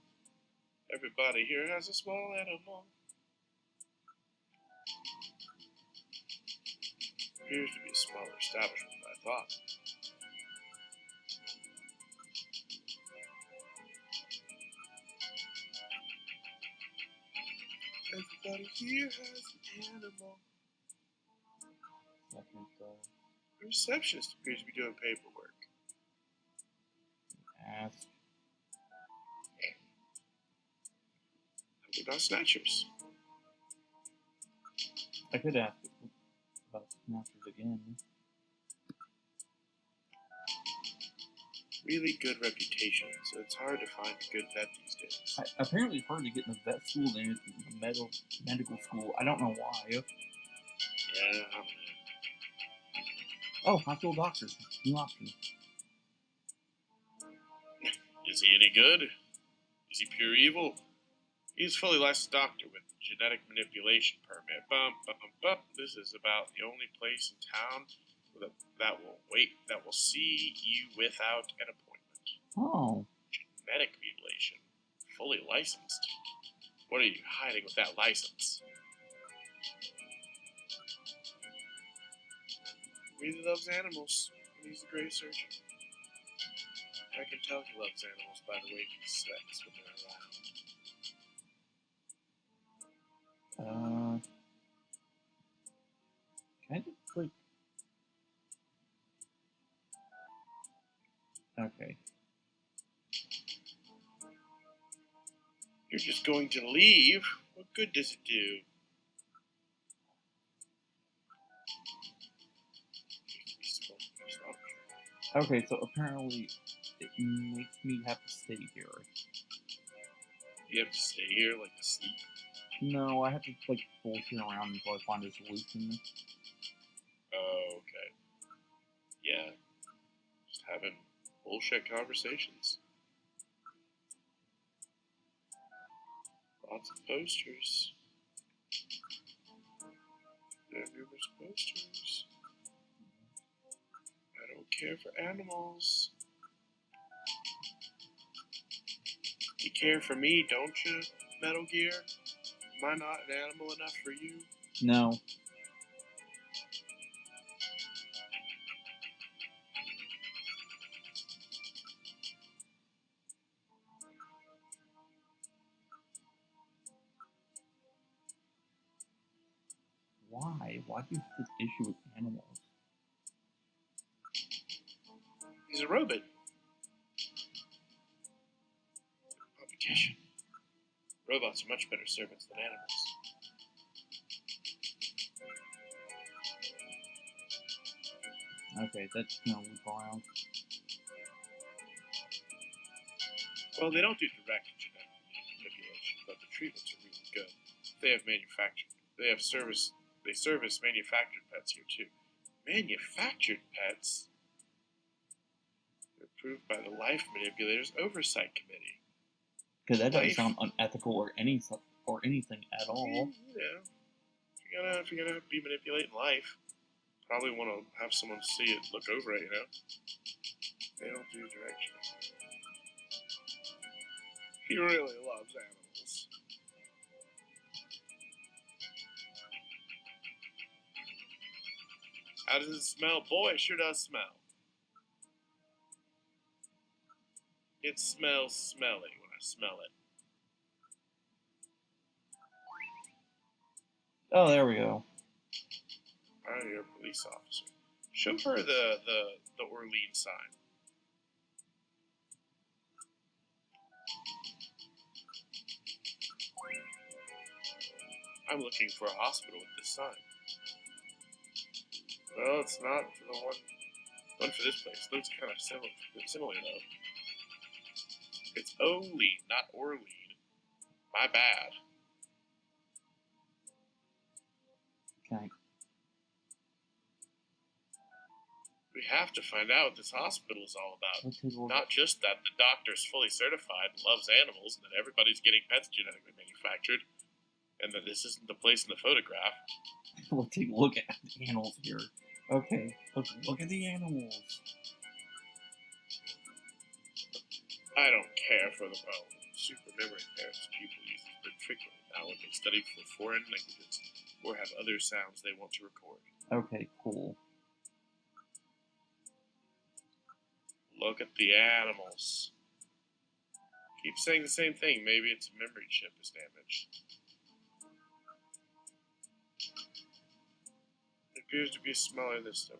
Everybody here has a small animal. Appears to be a smaller establishment than I thought. Everybody here has an animal. Second, The receptionist appears to be doing paperwork. ask. What about Snatchers? I could ask about Snatchers again. Really good reputation, so it's hard to find a good vet these days. I apparently heard to get in the vet school than in the medical school. I don't know why. Yeah, I don't know. Oh, hospital doctor. New option. Is he any good? Is he pure evil? He's a fully licensed doctor with genetic manipulation permit. Bum, bum, bum. This is about the only place in town that will see you without an appointment. Oh. Genetic mutilation. Fully licensed. What are you hiding with that license? Really loves animals. He's a great surgeon. I can tell he loves animals by the way he sweats when they're around. Kind of like. Okay. You're just going to leave? What good does it do? Okay, so apparently it makes me have to stay here. You have to stay here like asleep? No, I have to like bullshit around until I find a solution. Oh, okay. Yeah. Just having bullshit conversations. Lots of posters. There are numerous posters. I don't care for animals. You care for me, don't you, Metal Gear? Am I not an animal enough for you? No. Why? Why do you have this issue with animals? He's a robot. Competition. Robots are much better servants than animals. Okay, that's gonna loop around. Well, they don't do direct genetic manipulation, but the treatments are really good. They have manufactured. They service manufactured pets here too. Manufactured pets? They're approved by the Life Manipulators Oversight Committee. Because that doesn't Life. sound unethical or anything at all. Yeah. If you're gonna be manipulating life, probably want to have someone see it, look over it. They don't do direction. He really loves animals. How does it smell? Boy, it sure does smell. It smells smelly when I smell it. Oh, there we go. Alright, you're a police officer. Show her the Orleans sign. I'm looking for a hospital with this sign. Well, it's not the one for this place. Looks kind of similar though. It's Olean, not Orlean. My bad. Okay. We have to find out what this hospital is all about. Let's take a look. Not just that the doctor's fully certified and loves animals, and that everybody's getting pets genetically manufactured, and that this isn't the place in the photograph. We'll take a look at the animals here. Okay, let's look at the animals. I don't care for the super memory parents people use it frequently now when they study for foreign languages or have other sounds they want to record. Okay, cool. Look at the animals. Keep saying the same thing. Maybe its memory chip is damaged. It appears to be smaller than stuff.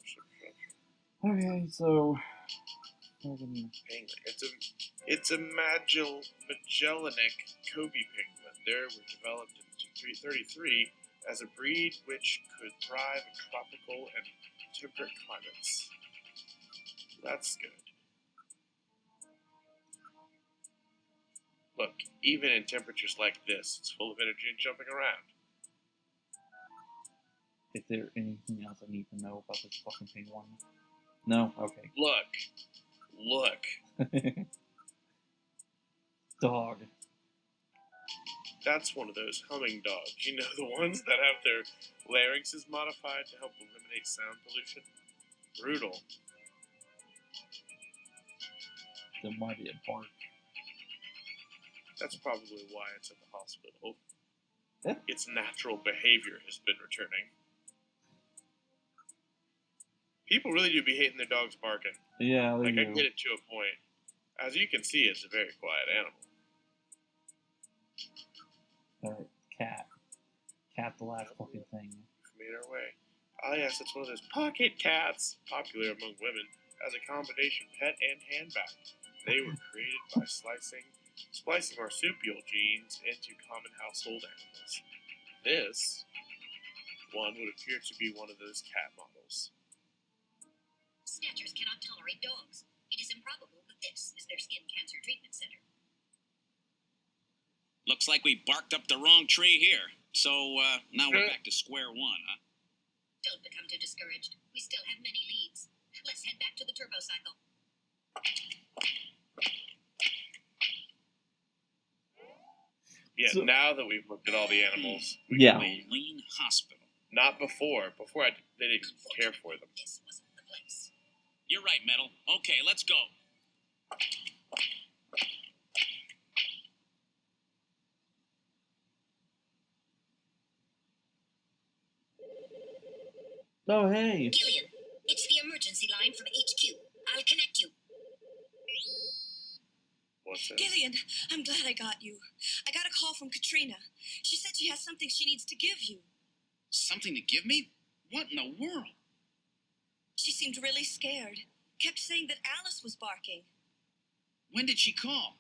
Okay, so... Penguin. It's a Magellanic Kobe penguin. They were developed in 1933 as a breed which could thrive in tropical and temperate climates. That's good. Look, even in temperatures like this, it's full of energy and jumping around. Is there anything else I need to know about this fucking penguin? No? Okay. Look. Dog. That's one of those humming dogs. You know, the ones that have their larynxes modified to help eliminate sound pollution? Brutal. There might be a bark. That's probably why it's at the hospital. Yeah. Its natural behavior has been returning. People really do be hating their dogs barking. Yeah, they I do. get it to a point. As you can see, it's a very quiet animal. Alright, cat. Cat, the last fucking thing. We've made our way. Ah, yes, it's one of those pocket cats, popular among women as a combination pet and handbag. They were created by splicing marsupial genes into common household animals. This one would appear to be one of those cat models. Snatchers cannot tolerate dogs. It is improbable that this is their skin cancer treatment center. Looks like we barked up the wrong tree here. So, now we're back to square one, huh? Don't become too discouraged. We still have many leads. Let's head back to the turbo cycle. Yeah, So- now that we've looked at all the animals, Yeah. Olean Hospital. not before. Before they didn't care for them. This wasn't the place. You're right, Metal. Okay, let's go. Oh, hey! Gillian, it's the emergency line from HQ. I'll connect you. What's that? Gillian, I'm glad I got you. I got a call from Katrina. She said she has something she needs to give you. Something to give me? What in the world? She seemed really scared. Kept saying that Alice was barking. When did she call?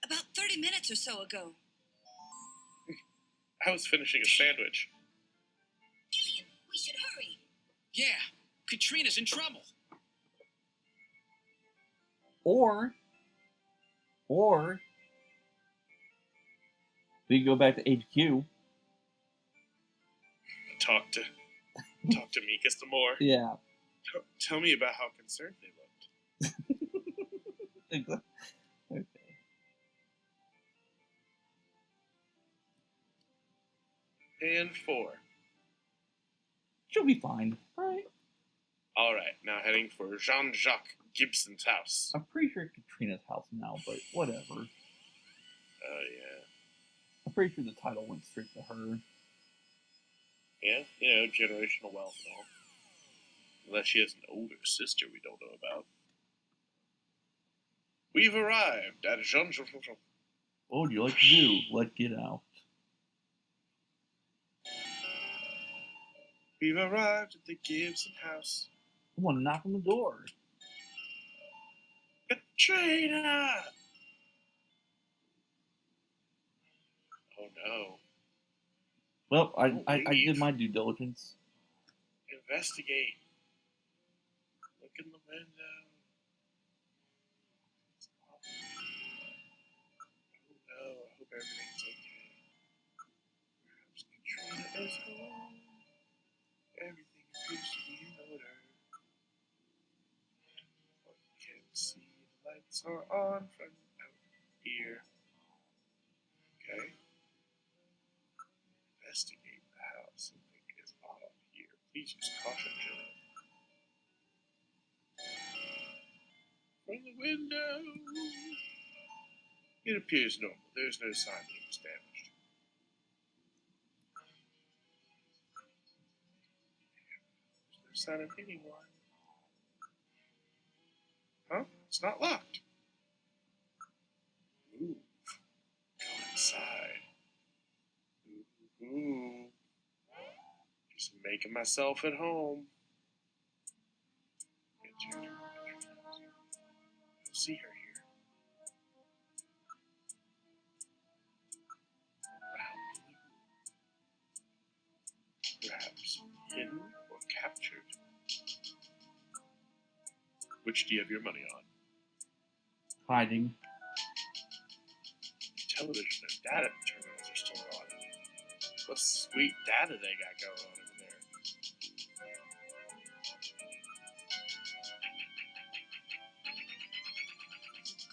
About 30 minutes or so ago. I was finishing a sandwich. Gillian, we should hurry. Yeah, Katrina's in trouble. Or we go back to HQ. Talk to Mika some more. Yeah. Tell me about how concerned they looked. Okay. And 4. She'll be fine, right? All right, now heading for Jean-Jacques Gibson's house. I'm pretty sure it's Katrina's house now, but whatever. Oh, yeah. I'm pretty sure the title went straight to her. Yeah, generational wealth and all. Unless she has an older sister we don't know about. We've arrived at Jean-Jacques. What would you like to do? Let's get out. We've arrived at the Gibson house. I want to knock on the door. Katrina! Oh no. Well, I did my due diligence. Investigate. Look in the window. Oh no, I hope everything's okay. Perhaps Katrina is home. Everything appears to be in order. One can see the lights are on from out here. Okay. Investigate the house. Something is off here. Please use caution, Jillian. From the window. It appears normal. There's no sign that it was damaged. There's no sign of anyone. Huh? It's not locked. Ooh. Go inside. Ooh. Just making myself at home. You'll see her here. Perhaps hidden or captured. Which do you have your money on? Hiding. Television and data terminals are still on. What sweet data they got going on over there.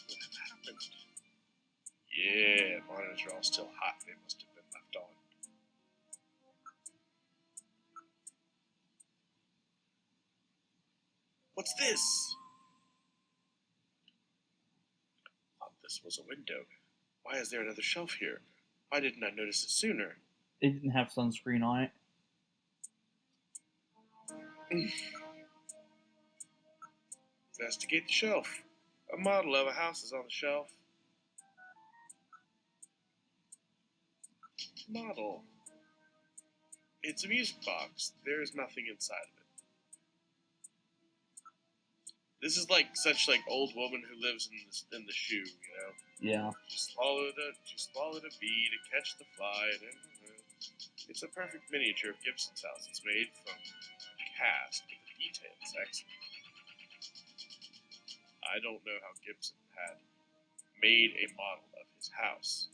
What happened? Yeah, monitors are all still hot. They must have been left on. What's this? Thought this was a window. Why is there another shelf here? Why didn't I notice it sooner? It didn't have sunscreen on it. Investigate the shelf. A model of a house is on the shelf. Model. It's a music box. There is nothing inside of it. This is like such old woman who lives in the shoe, Yeah. She swallowed a bee to catch the fly. It's a perfect miniature of Gibson's house. It's made from cast, but the details excellent. I don't know how Gibson had made a model of his house.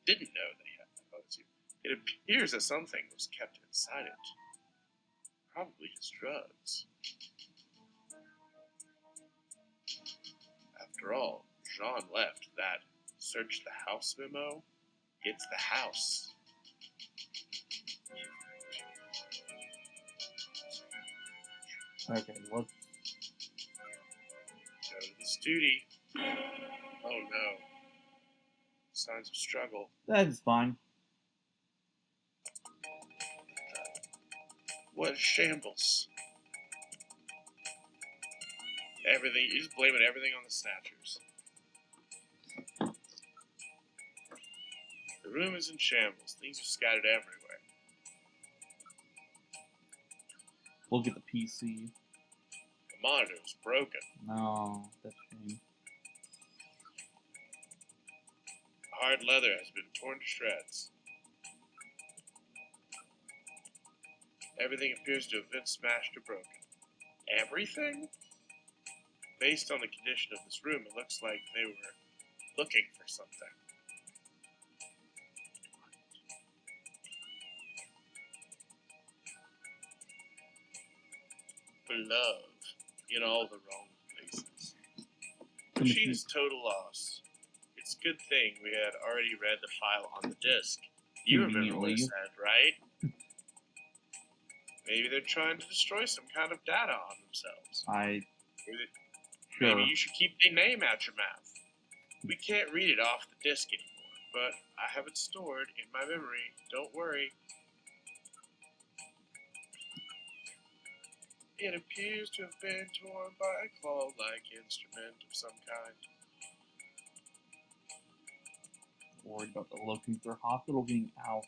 Didn't know that he had that photo. It appears that something was kept inside it. Probably his drugs. After all, Jean left that search the house memo. It's the house. Okay, let's... Go to the studio. Oh no. Signs of struggle. That is fine. What a shambles. Everything, you're just blaming everything on the Snatchers. The room is in shambles. Things are scattered everywhere. Look at the PC. The monitor is broken. No, that's a shame. Hard leather has been torn to shreds. Everything appears to have been smashed or broken. Everything? Based on the condition of this room, it looks like they were looking for something. Love in all the wrong places. The machine is total loss. It's a good thing we had already read the file on the disk. You remember what it said, right? Maybe they're trying to destroy some kind of data on themselves. Maybe you should keep the name out your mouth. We can't read it off the disk anymore, but I have it stored in my memory. Don't worry. It appears to have been torn by a claw-like instrument of some kind. Worried about the Locator Hospital being out.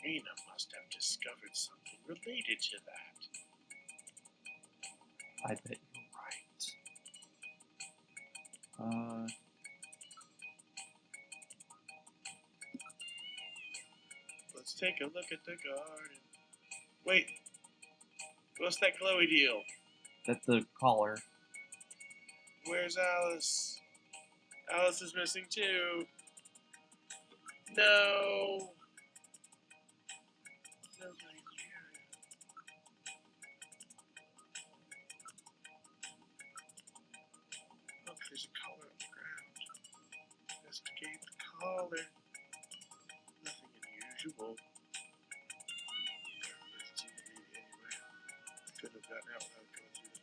Rena must have discovered something related to that. I bet you're right. Let's take a look at the garden. Wait, what's that glowy deal? That's the collar. Where's Alice? Alice is missing too. No. Nobody here. Look, there's a collar on the ground. Investigate the collar. Nothing unusual. Doesn't seem to lead anywhere. Couldn't have gotten out without going through the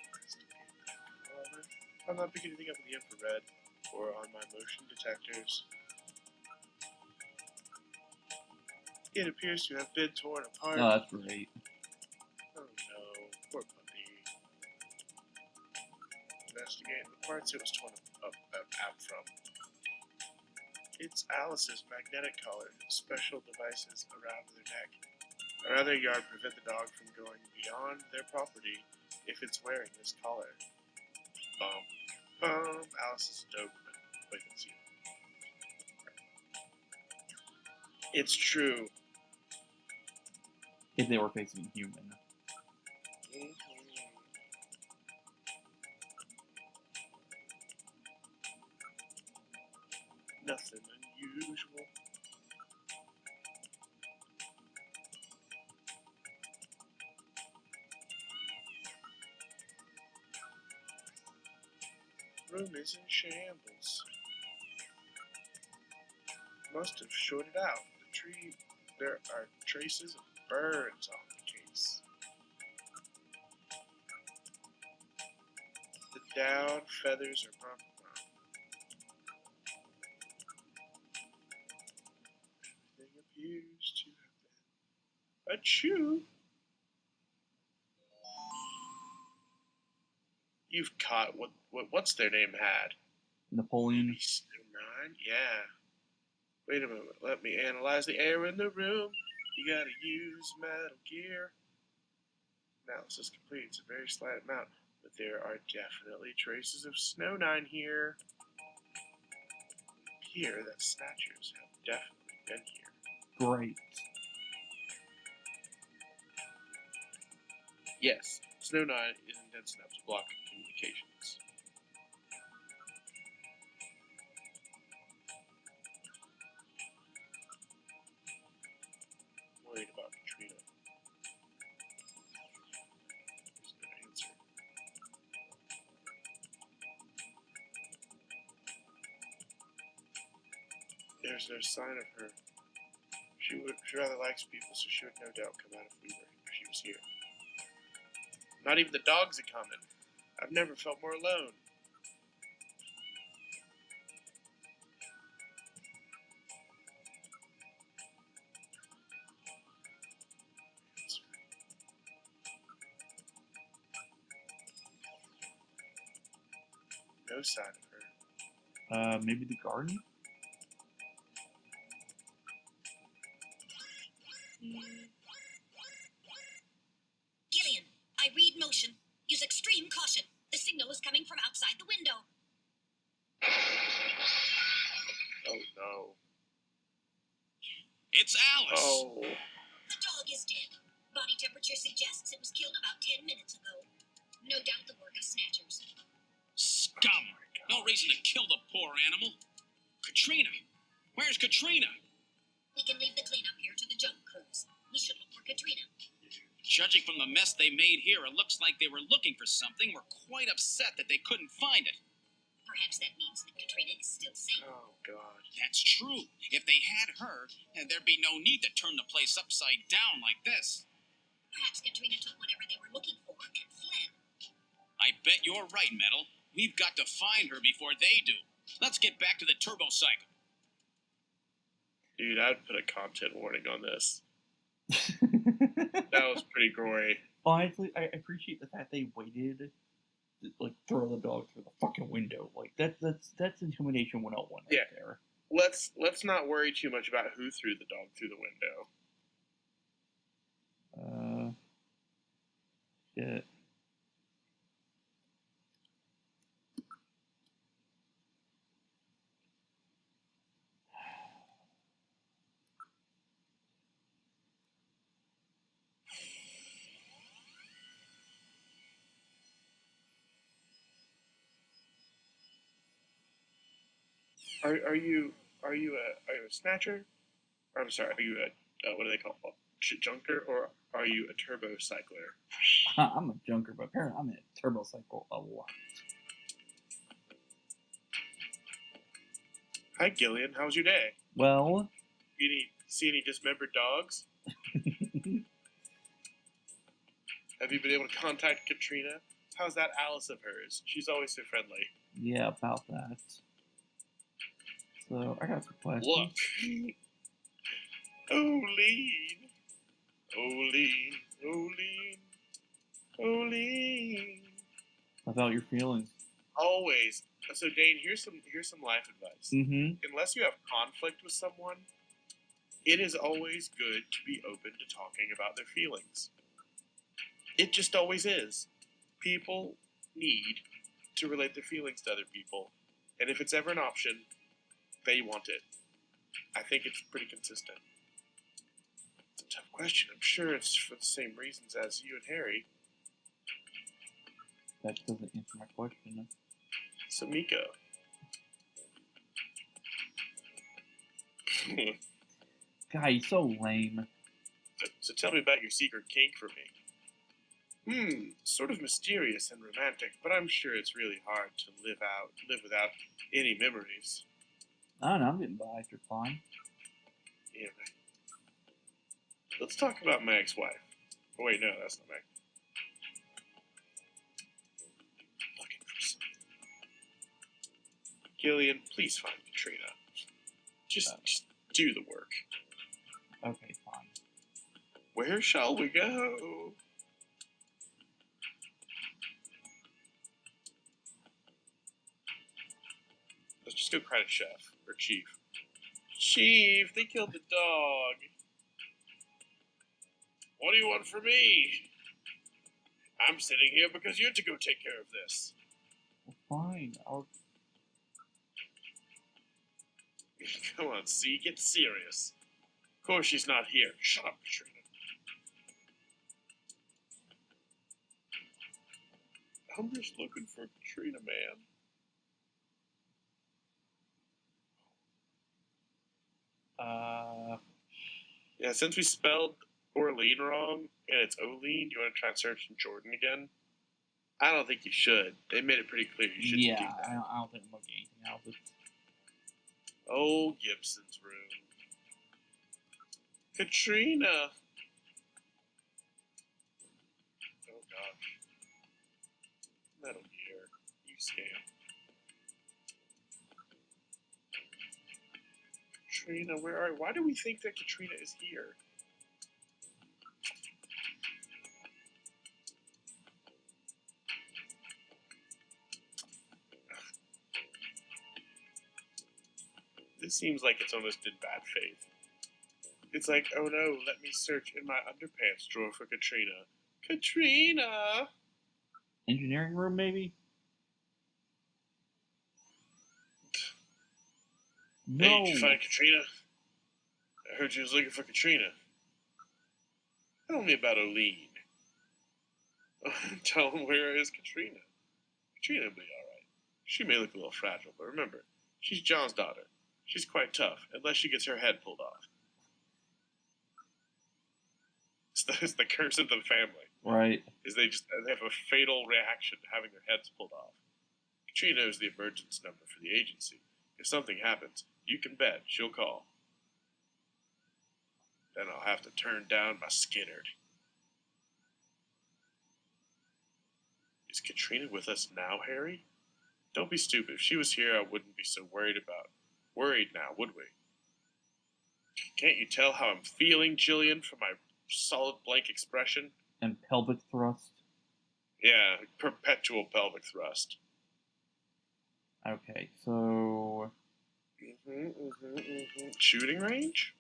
investigate the collar. I'm not picking anything up in the infrared or on my motion detectors. It appears to have been torn apart. Oh, that's great. Oh no, poor puppy. Investigating the parts it was torn out from. It's Alice's magnetic collar. Special devices around their neck. Around their yard prevent the dog from going beyond their property if it's wearing this collar. Alice is a Doberman. Wait and see. It's true. If they were facing a human. Nothing unusual. Room is in shambles. Must have shorted out the tree. There are traces of burns on the case. The down feathers are broken. Everything appears to have been a chew. You've caught what's their name had? Napoleon. Nine? Yeah. Wait a moment. Let me analyze the air in the room. You gotta use metal gear. Analysis complete. It's a very slight amount, but there are definitely traces of Snow Nine here. Here that Snatchers have definitely been here. Great. Yes, Snow Nine isn't dense enough to block communications. Worried about Katrina. There's no answer. There's no sign of her. She rather likes people, so she would no doubt come out if she was here. Not even the dogs are coming. I've never felt more alone. No sign of her. Maybe the garden? Gillian, I read motion. Use extreme caution. The signal is coming from outside the window. Oh no. It's Alice! Oh. The dog is dead. Body temperature suggests it was killed about 10 minutes ago. No doubt the work of Snatchers. Scum! No reason to kill the poor animal. Katrina! Where's Katrina? We can leave the cleanup here to the junk crews. We should look for Katrina. Judging from the mess they made here, it looks like they were looking for something. Were quite upset that they couldn't find it. Perhaps that means that Katrina is still safe. Oh, God. That's true. If they had her, then there'd be no need to turn the place upside down like this. Perhaps Katrina took whatever they were looking for and fled. I bet you're right, Metal. We've got to find her before they do. Let's get back to the turbo cycle. Dude, I'd put a content warning on this. That was pretty gory. Honestly, I appreciate the fact they waited to, like, throw the dog through the fucking window. Like, that's intimidation 101 right Yeah. there. Let's not worry too much about who threw the dog through the window. Shit. Are you a snatcher? Or, I'm sorry, are you a what do they call it? Junker, or are you a turbo cycler? I'm a junker, but apparently I'm in a turbo cycle a lot. Hi, Gillian. How's your day? Well, See any dismembered dogs? Have you been able to contact Katrina? How's that Alice of hers? She's always so friendly. yeah, about that. So, I got some questions. Look. Olene. Olene. Olene. Olene. About your feelings. Always. So, Dane, here's some life advice. Mm-hmm. Unless you have conflict with someone, it is always good to be open to talking about their feelings. It just always is. People need to relate their feelings to other people. And if it's ever an option, they want it. I think it's pretty consistent. It's a tough question. I'm sure it's for the same reasons as you and Harry. That doesn't answer my question. So, Miko. God, you're so lame. So tell me about your secret kink for me. Sort of mysterious and romantic, but I'm sure it's really hard to live without any memories. I don't know, I'm getting by. You're fine. Yeah, man. Let's talk about my ex-wife. Oh, wait, no, that's not my. Looking for something. Gillian, please find Katrina. Just do the work. Okay, fine. Where shall we go? Let's just go credit Chef or Chief. Chief, they killed the dog. What do you want from me? I'm sitting here because you're to go take care of this. Well, fine. Come on, C, get serious. Of course she's not here. Shut up, Katrina. I'm just looking for Katrina, man. Yeah, since we spelled Orlean wrong and it's Oline, do you want to try and search in Jordan again? I don't think you should. They made it pretty clear you shouldn't do that. I don't think I'm looking at anything else. Oh, Gibson's room. Katrina! Oh, gosh. Metal Gear. You scam. Katrina, where are you? Why do we think that Katrina is here? This seems like it's almost in bad faith. It's like, oh no, let me search in my underpants drawer for Katrina. Katrina! Engineering room, maybe? Hey, No. did you find Katrina? heard you was looking for Katrina. Tell me about Oline. Tell him where is Katrina. Katrina will be alright. She may look a little fragile, but remember, she's John's daughter. She's quite tough, unless she gets her head pulled off. It's the curse of the family. Right. Is they have a fatal reaction to having their heads pulled off. Katrina is the emergency number for the agency. If something happens, you can bet she'll call. Then I'll have to turn down my Skinnerd. Is Katrina with us now, Harry? Don't be stupid. If she was here, I wouldn't be so worried now, would we? Can't you tell how I'm feeling, Jillian, from my solid blank expression? And pelvic thrust. Yeah, perpetual pelvic thrust. Okay, so... Shooting range?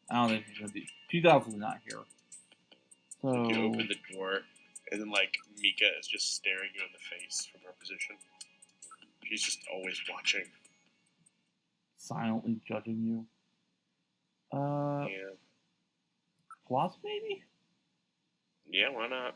I don't think she's gonna be... She's obviously not here. So... You open the door, and then, like, Mika is just staring you in the face from her position. She's just always watching. Silently judging you. Yeah. Closet, maybe? Yeah, why not?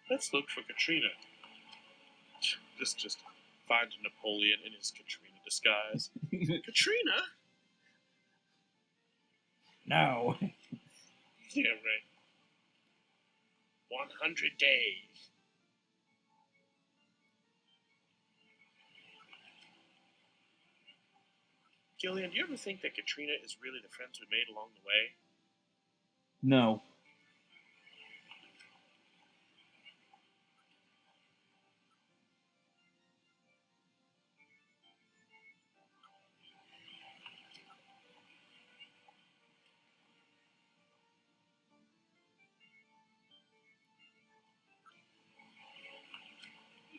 Let's look for Katrina. Just find Napoleon in his Katrina disguise. Katrina? No. Yeah, right. 100 days. Gillian, do you ever think that Katrina is really the friends we made along the way? No.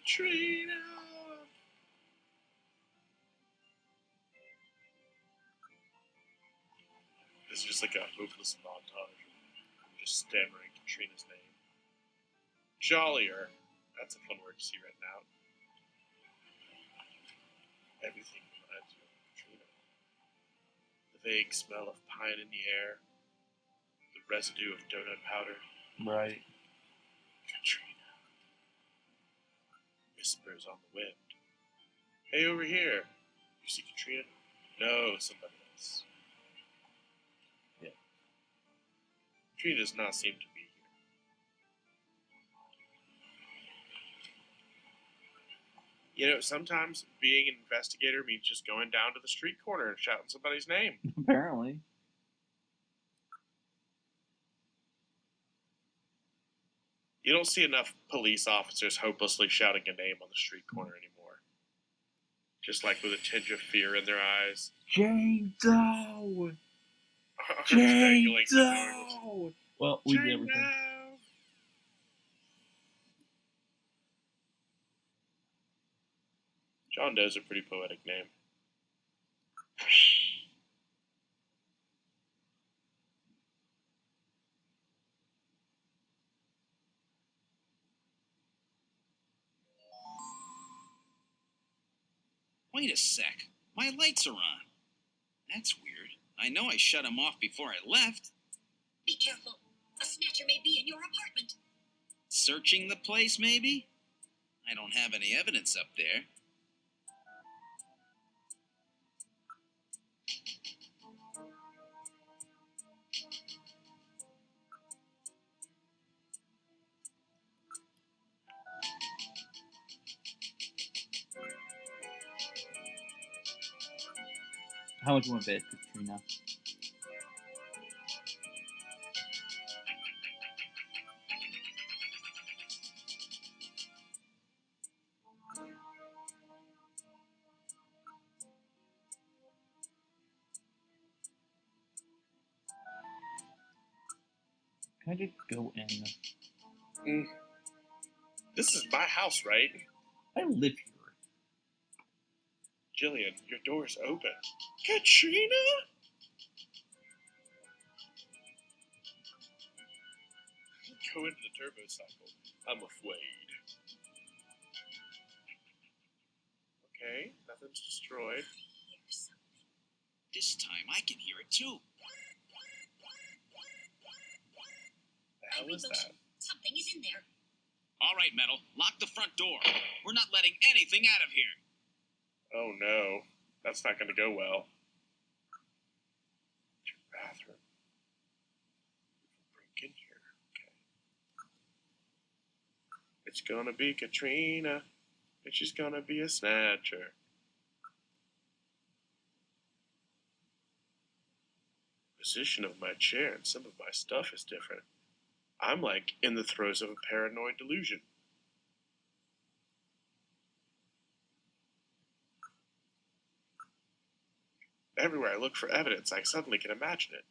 Katrina! This is just like a hopeless montage of just stammering Katrina's name. Jollier. That's a fun word to see written out. Everything reminds you of Katrina. The vague smell of pine in the air. The residue of donut powder. Right. Katrina. Whispers on the wind. Hey, over here. You see Katrina? No, somebody else. Yeah. Katrina does not seem to be here. You know, sometimes being an investigator means just going down to the street corner and shouting somebody's name. Apparently. You don't see enough police officers hopelessly shouting a name on the street corner anymore. Just like with a tinge of fear in their eyes. Jane Doe! Arms Jane dangling from arms. Doe! Well, we did everything. Doe! John Doe's a pretty poetic name. Wait a sec. My lights are on. That's weird. I know I shut them off before I left. Be careful. A snatcher may be in your apartment. Searching the place, maybe? I don't have any evidence up there. How much you want to bet, Katrina? Can I just go in? This is my house, right? I live here. Jillian, your door's open. Katrina? Go into the turbo cycle. I'm afraid. Okay, nothing's destroyed. This time I can hear it too. The hell is that? Something is in there. All right, Metal, lock the front door. We're not letting anything out of here. Oh no, that's not going to go well. Your bathroom. Break in here. Okay. It's gonna be Katrina, and she's gonna be a snatcher. Position of my chair and some of my stuff is different. I'm like in the throes of a paranoid delusion. Everywhere I look for evidence, I suddenly can imagine it.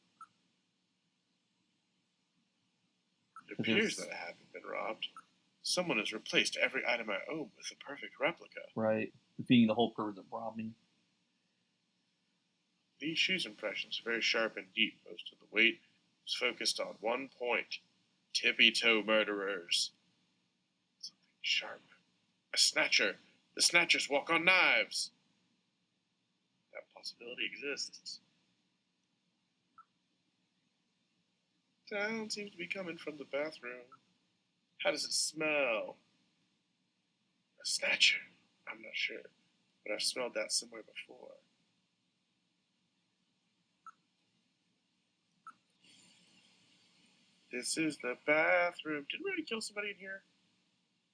It appears that I haven't been robbed. Someone has replaced every item I own with a perfect replica. Right. Defeating the whole purpose of robbing. These shoes impressions are very sharp and deep. Most of the weight is focused on one point. Tippy-toe murderers. Something sharp. A snatcher. The snatchers walk on knives. That possibility exists. Sound seems to be coming from the bathroom. How does it smell? A snatcher? I'm not sure, but I've smelled that somewhere before. This is the bathroom. Didn't we already kill somebody in here?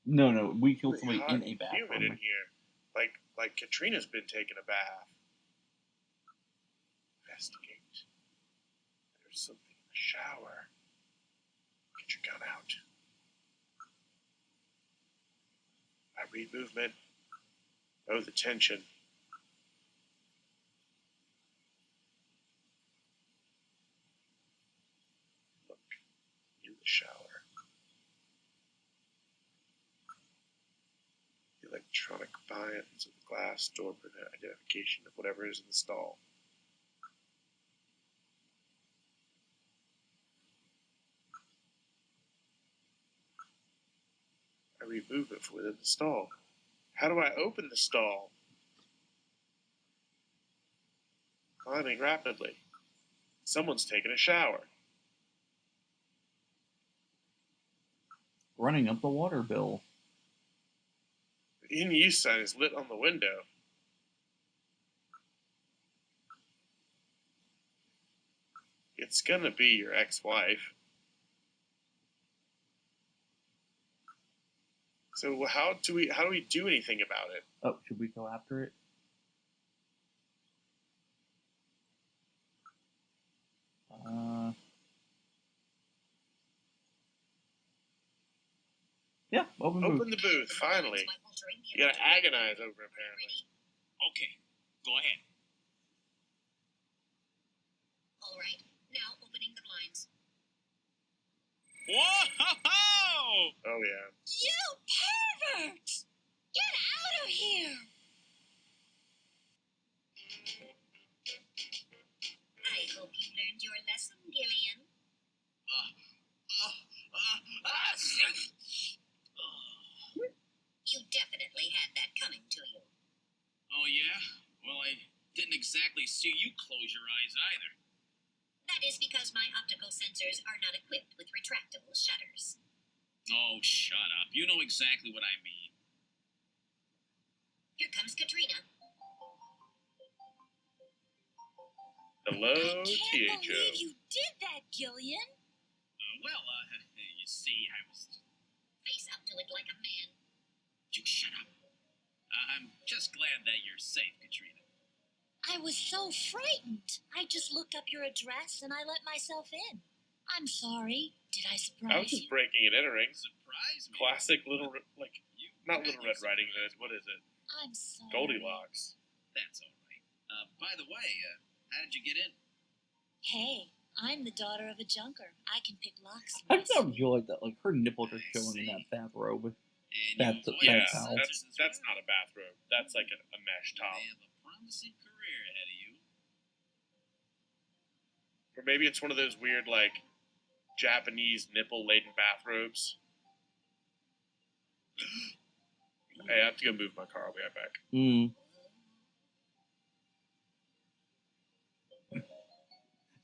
No, we killed Really somebody hot in a and bathroom. humid in here. Like Katrina's been taking a bath. Investigate. There's something in the shower. Get your gun out. I read movement. Oh, the tension. Look in the shower. The electronic buttons of the glass door prevent identification of whatever is in the stall. I read movement from within the stall. How do I open the stall? Climbing rapidly. Someone's taking a shower. Running up the water bill. The in-use sign is lit on the window. It's gonna be your ex-wife. So how do we do anything about it? Oh, should we go after it? Yeah, open booth. Open the booth, finally. You gotta agonize over it, apparently. Okay, go ahead. All right, now opening the blinds. Whoa! Oh yeah. You perverts! Get out of here! I hope you learned your lesson, Gillian. You definitely had that coming to you. Oh, yeah? Well, I didn't exactly see you close your eyes either. That is because my optical sensors are not equipped with retractable shutters. Oh, shut up. You know exactly what I mean. Here comes Katrina. Hello, I can't THO. believe you did that, Gillian. You see, I was... Face up to it like a man. You shut up. I'm just glad that you're safe, Katrina. I was so frightened. I just looked up your address and I let myself in. I'm sorry. Did I I was surprise just you? breaking and entering. Surprise me. Classic little, like, You not really Little Red Riding surprised Hood. What is it? I'm sorry. Goldilocks. That's all right. By the way, how did you get in? Hey, I'm the daughter of a junker. I can pick locks. I just don't feel like that. Like her nipples are showing in that bathrobe. And That's- your Yeah, That's how. that's not a bathrobe. That's like a mesh You top. may have a promising career ahead of you. Or maybe it's one of those weird, like, Japanese nipple-laden bathrobes. Hey, I have to go move my car. I'll be right back.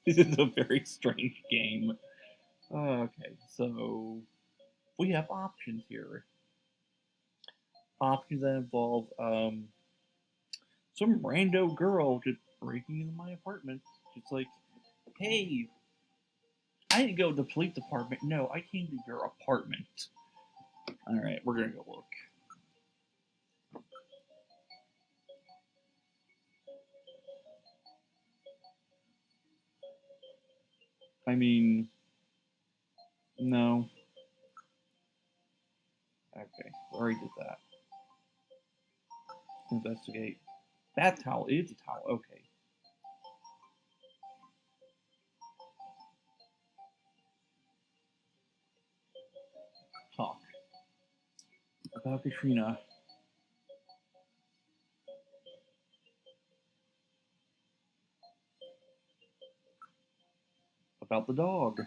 This is a very strange game. Okay, so we have options here. Options that involve some rando girl just breaking into my apartment. Just like, hey, I didn't go to the police department. No, I came to your apartment. Alright, we're gonna go look. I mean, no. Okay, we already did that. Investigate. That towel is a towel. Okay. Talk about Katrina. About the dog.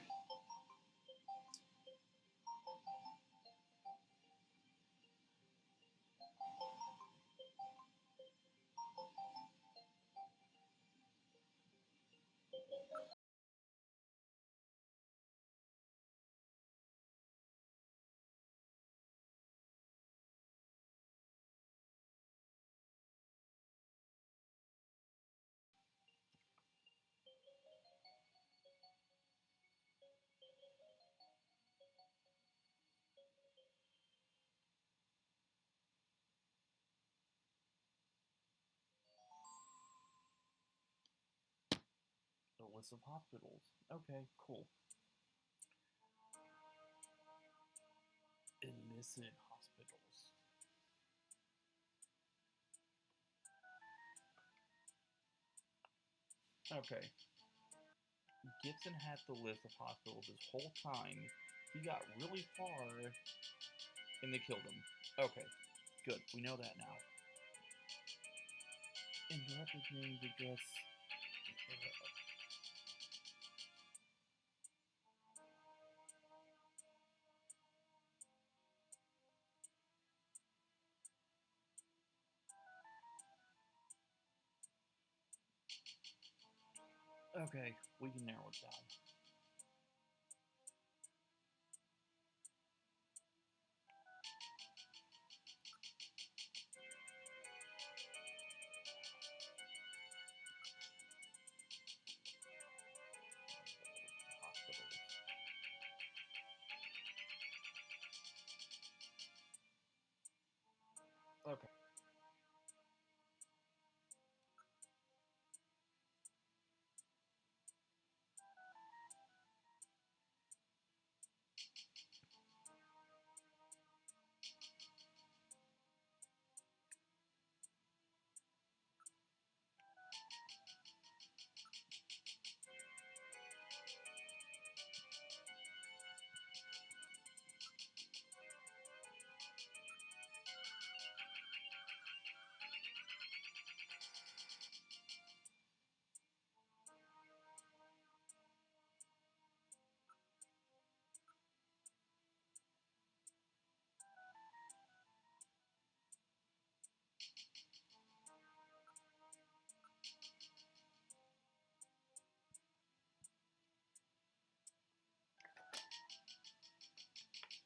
A list of hospitals. Okay, cool. Illicit hospitals. Okay. Gibson had the list of hospitals this whole time. He got really far, and they killed him. Okay, good. We know that now. And director's name to just... Okay, we can narrow it down. Hospitals. Okay.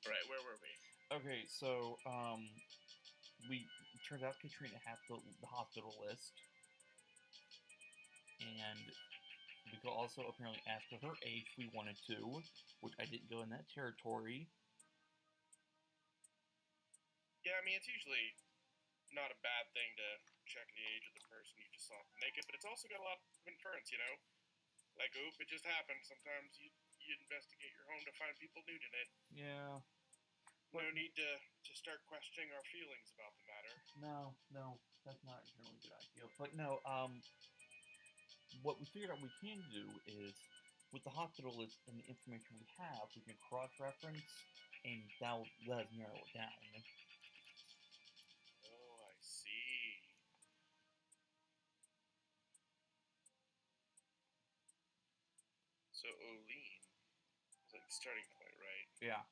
All right, where were we? Okay, so, turns out Katrina had the hospital list. And we could also apparently ask her age if we wanted to, which I didn't go in that territory. Yeah, I mean, it's usually not a bad thing to check the age of the person you just saw naked, but it's also got a lot of inference, you know? Like, oop, it just happened. Sometimes you investigate your home to find people nude in it. Yeah. No need to start questioning our feelings about the matter. No, that's not a really good idea. But no, what we figured out we can do is, with the hospital list and the information we have, we can cross-reference, and that'll let us narrow it down. Olean. It's like starting point, right? Yeah.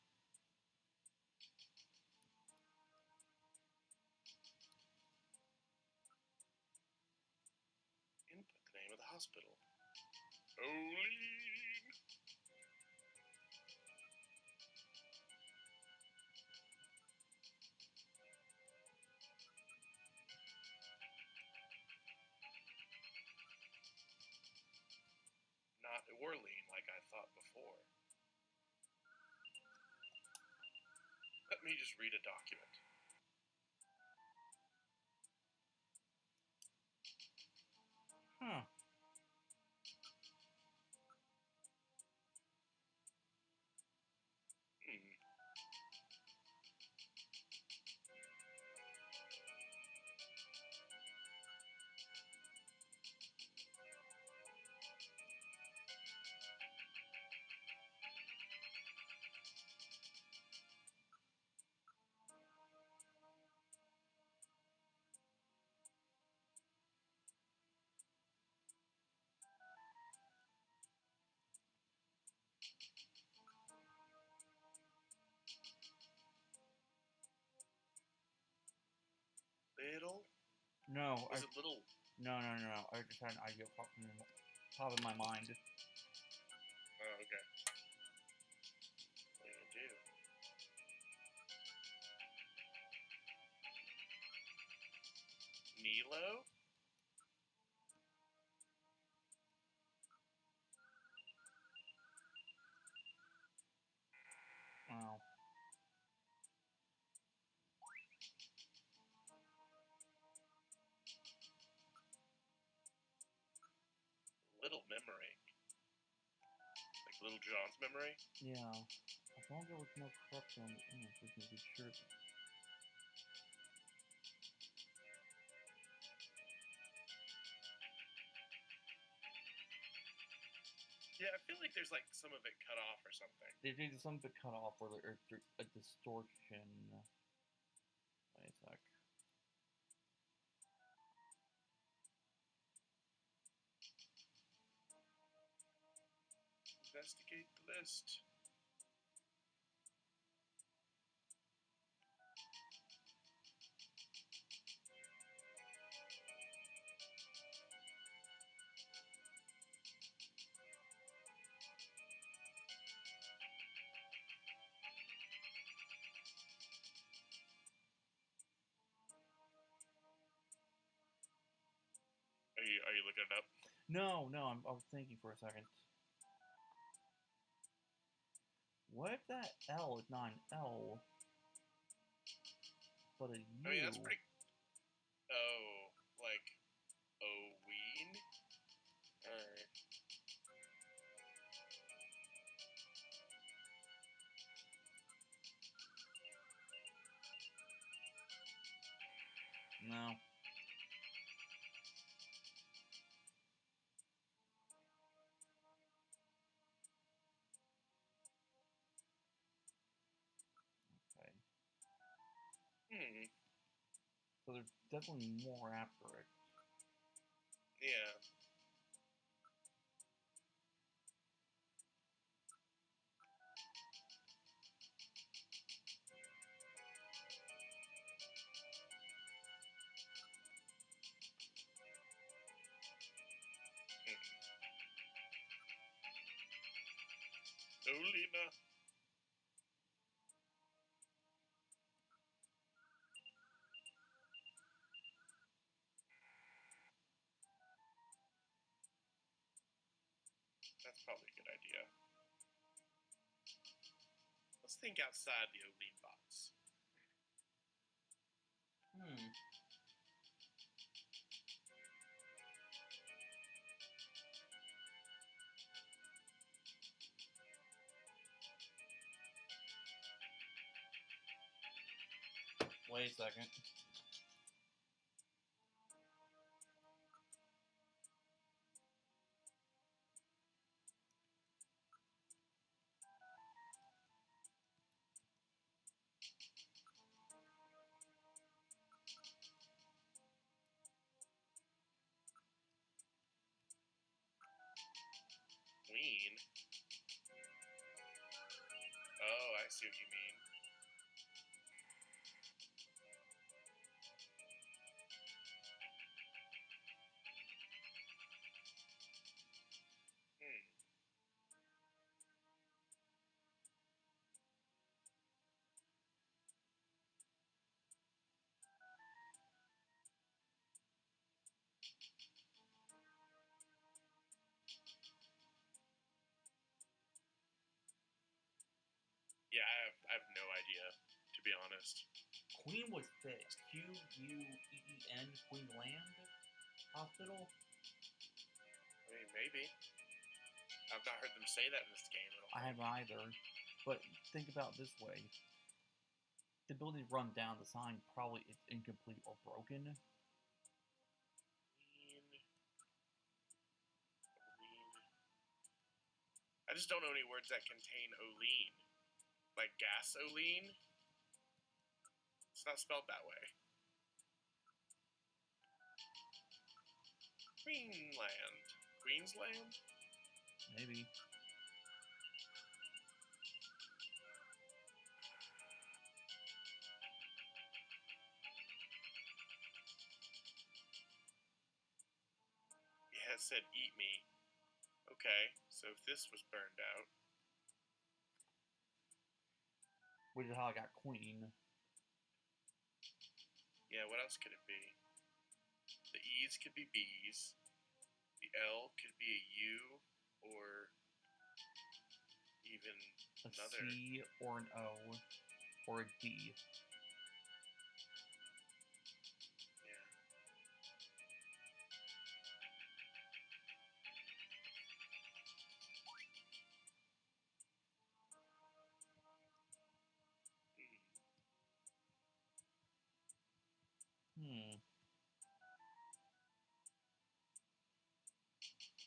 Input the name of the hospital. Olean. Not Orlean like I thought before. Let me just read a document. Huh. Little? No, Was it little? No. I just had an idea popping in top of my mind. Oh, okay. What are you gonna do? Nilo? Oh. Little memory. Like Little John's memory? Yeah. As long as there was no corruption on the image, we can be sure. Yeah, I feel like there's like some of it cut off or something. There's something cut off or there's a distortion. Wait a sec. Investigate the list. Are you looking it up? No, I was thinking for a second. What if that L is not an L, but a U? I mean, that's pretty. Oh, like Oween? Or. No. Okay. So there's definitely more after it. Yeah. Olina. That's probably a good idea. Let's think outside the Oline box. Wait a second. Ween? see what you mean. Yeah, I have no idea, to be honest. Queen was fixed. Queen Queensland Hospital? I mean, maybe. I've not heard them say that in this game at all. I haven't either. But think about it this way. The building's run down, the sign probably is incomplete or broken. I just don't know any words that contain Olean. Like gasoline? It's not spelled that way. Queensland? Maybe. Yeah, it said eat me. Okay, so if this was burned out. Which is how I got Queen. Yeah, what else could it be? The E's could be B's. The L could be a U, or even another. A C, or an O, or a D. Yeah.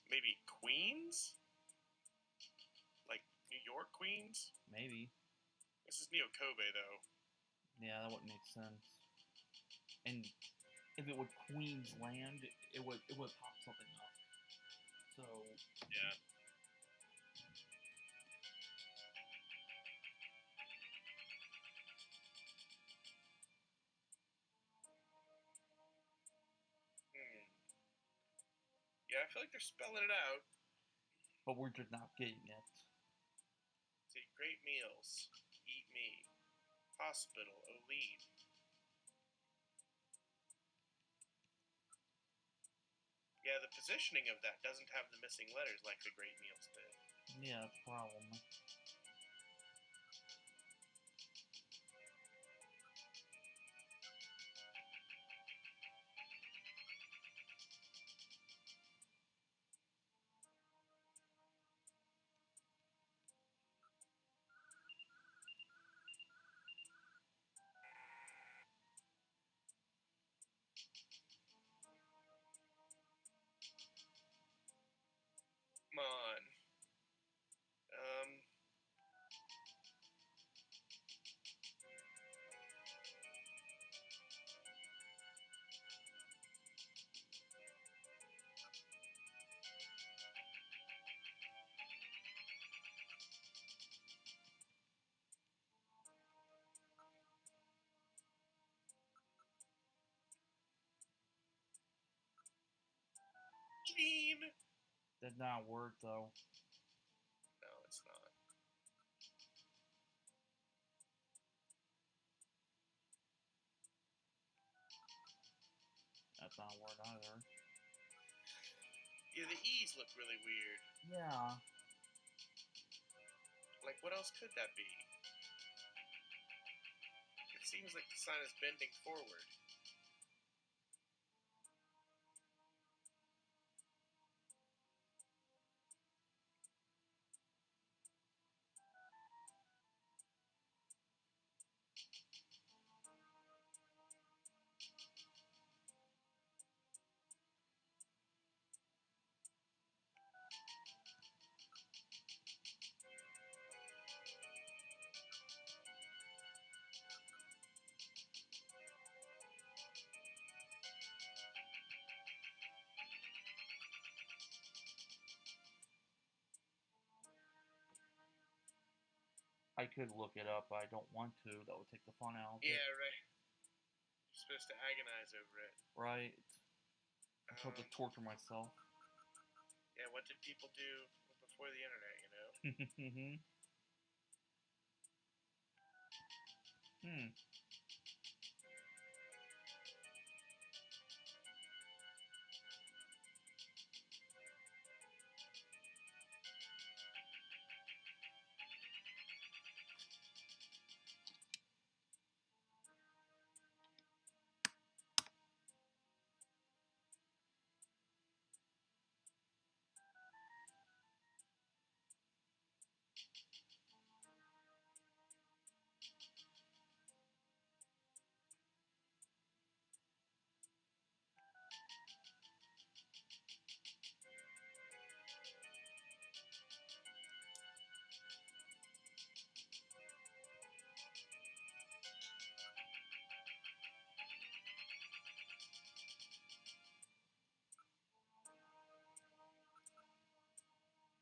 Maybe Queens? Like New York Queens? Maybe. This is Neo Kobe, though. Yeah, that wouldn't make sense. And if it was Queensland, it would pop something up. So yeah. Yeah, I feel like they're spelling it out. But we're just not getting it. See, great meals. Eat me. Hospital. Olean. Yeah, the positioning of that doesn't have the missing letters like the great meals did. Yeah, that's a problem. Come on. Lean. That's not a word, though. No, it's not. That's not a word either. Yeah, the E's look really weird. Yeah. Like, what else could that be? It seems like the sign is bending forward. I could look it up, but I don't want to. That would take the fun out of it. Yeah, right. You're supposed to agonize over it. Right. I'm supposed to torture myself. Yeah, what did people do before the internet, you know? Hmm.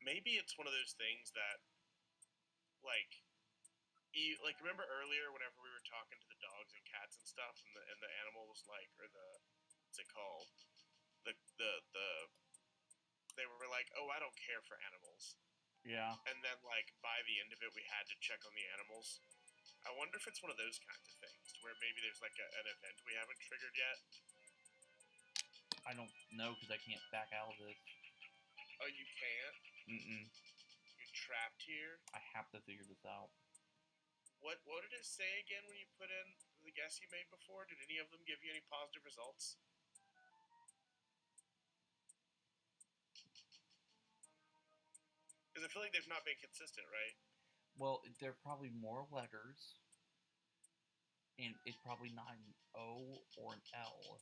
Maybe it's one of those things that, like, remember earlier whenever we were talking to the dogs and cats and stuff, and the animal was like, or what's it called? The they were like, oh, I don't care for animals. Yeah. And then, like, by the end of it, we had to check on the animals. I wonder if it's one of those kinds of things, where maybe there's, like, an event we haven't triggered yet. I don't know, because I can't back out of this. Oh, you can't? Mm-mm. You're trapped here? I have to figure this out. What did it say again when you put in the guess you made before? Did any of them give you any positive results? Because I feel like they've not been consistent, right? Well, there are probably more letters, and it's probably not an O or an L.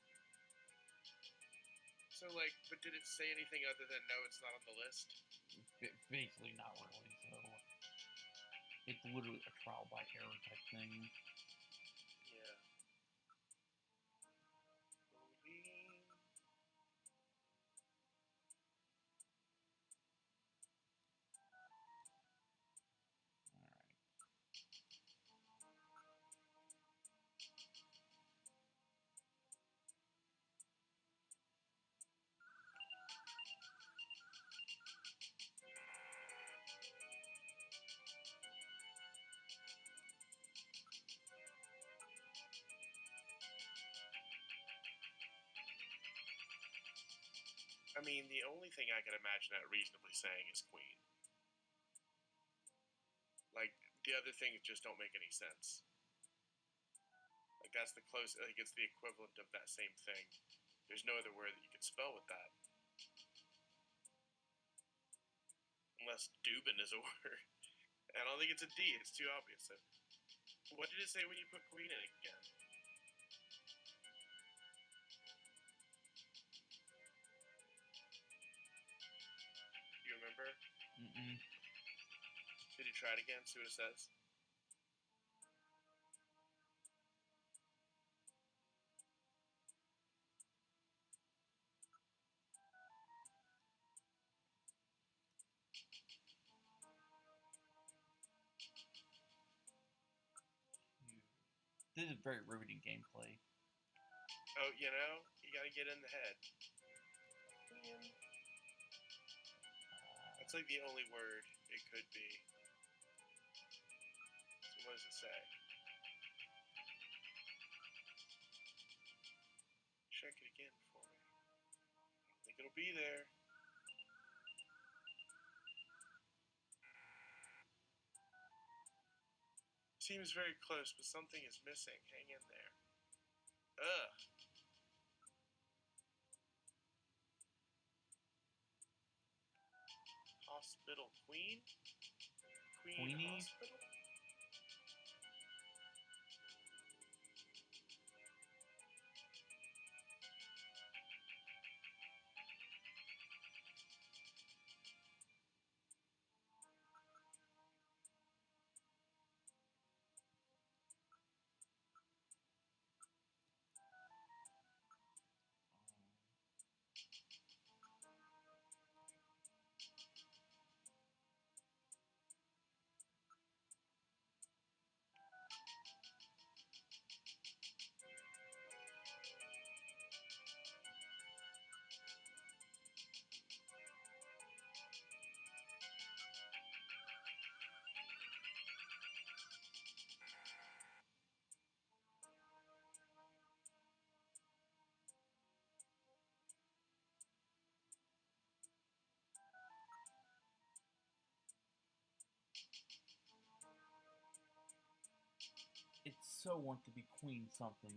So, like, but did it say anything other than no, it's not on the list? Basically not really, so... It's literally a trial by error type thing. Yeah. Moving. Alright. I mean, the only thing I can imagine that reasonably saying is queen. Like, the other things just don't make any sense. Like, that's the closest, like, it's the equivalent of that same thing. There's no other word that you can spell with that. Unless Dubin is a word. I don't think it's a D, it's too obvious. So, what did it say when you put queen in again? Do you remember? Mm-mm. Did you try it again, see what it says? This is very riveting gameplay. Oh, you know, you gotta get in the head. Queen. That's like the only word it could be. So what does it say? Check it again for me. I don't think it'll be there. Seems very close, but something is missing. Hang in there. Ugh. Hospital Queen? Queenie? Hospital? so want to be queen something.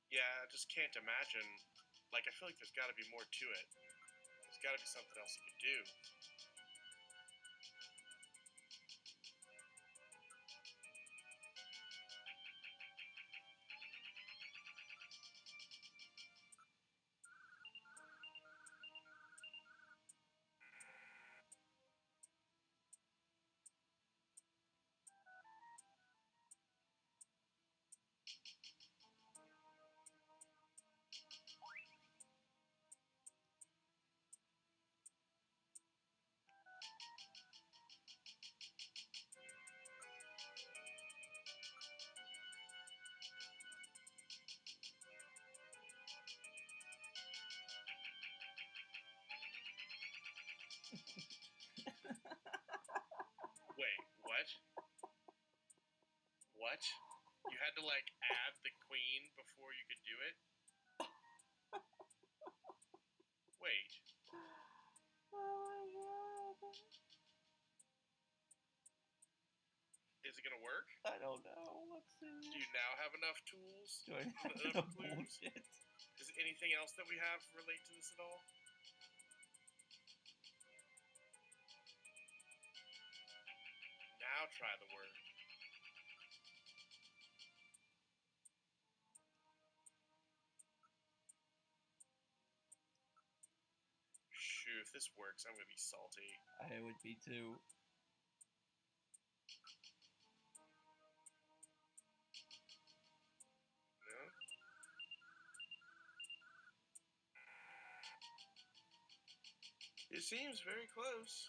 Yeah, I just can't imagine. Like, I feel like there's got to be more to it. There's got to be something else you could do. Wait, what? What? You had to, like, add the queen before you could do it? Wait. Oh my god. Is it gonna work? I don't know. Let's see. Do you now have enough tools? Do I have Enough enough clues? bullshit? Does anything else that we have relate to this at all? Now try the word. Shoot, if this works, I'm gonna be salty. I would be too. No? It seems very close.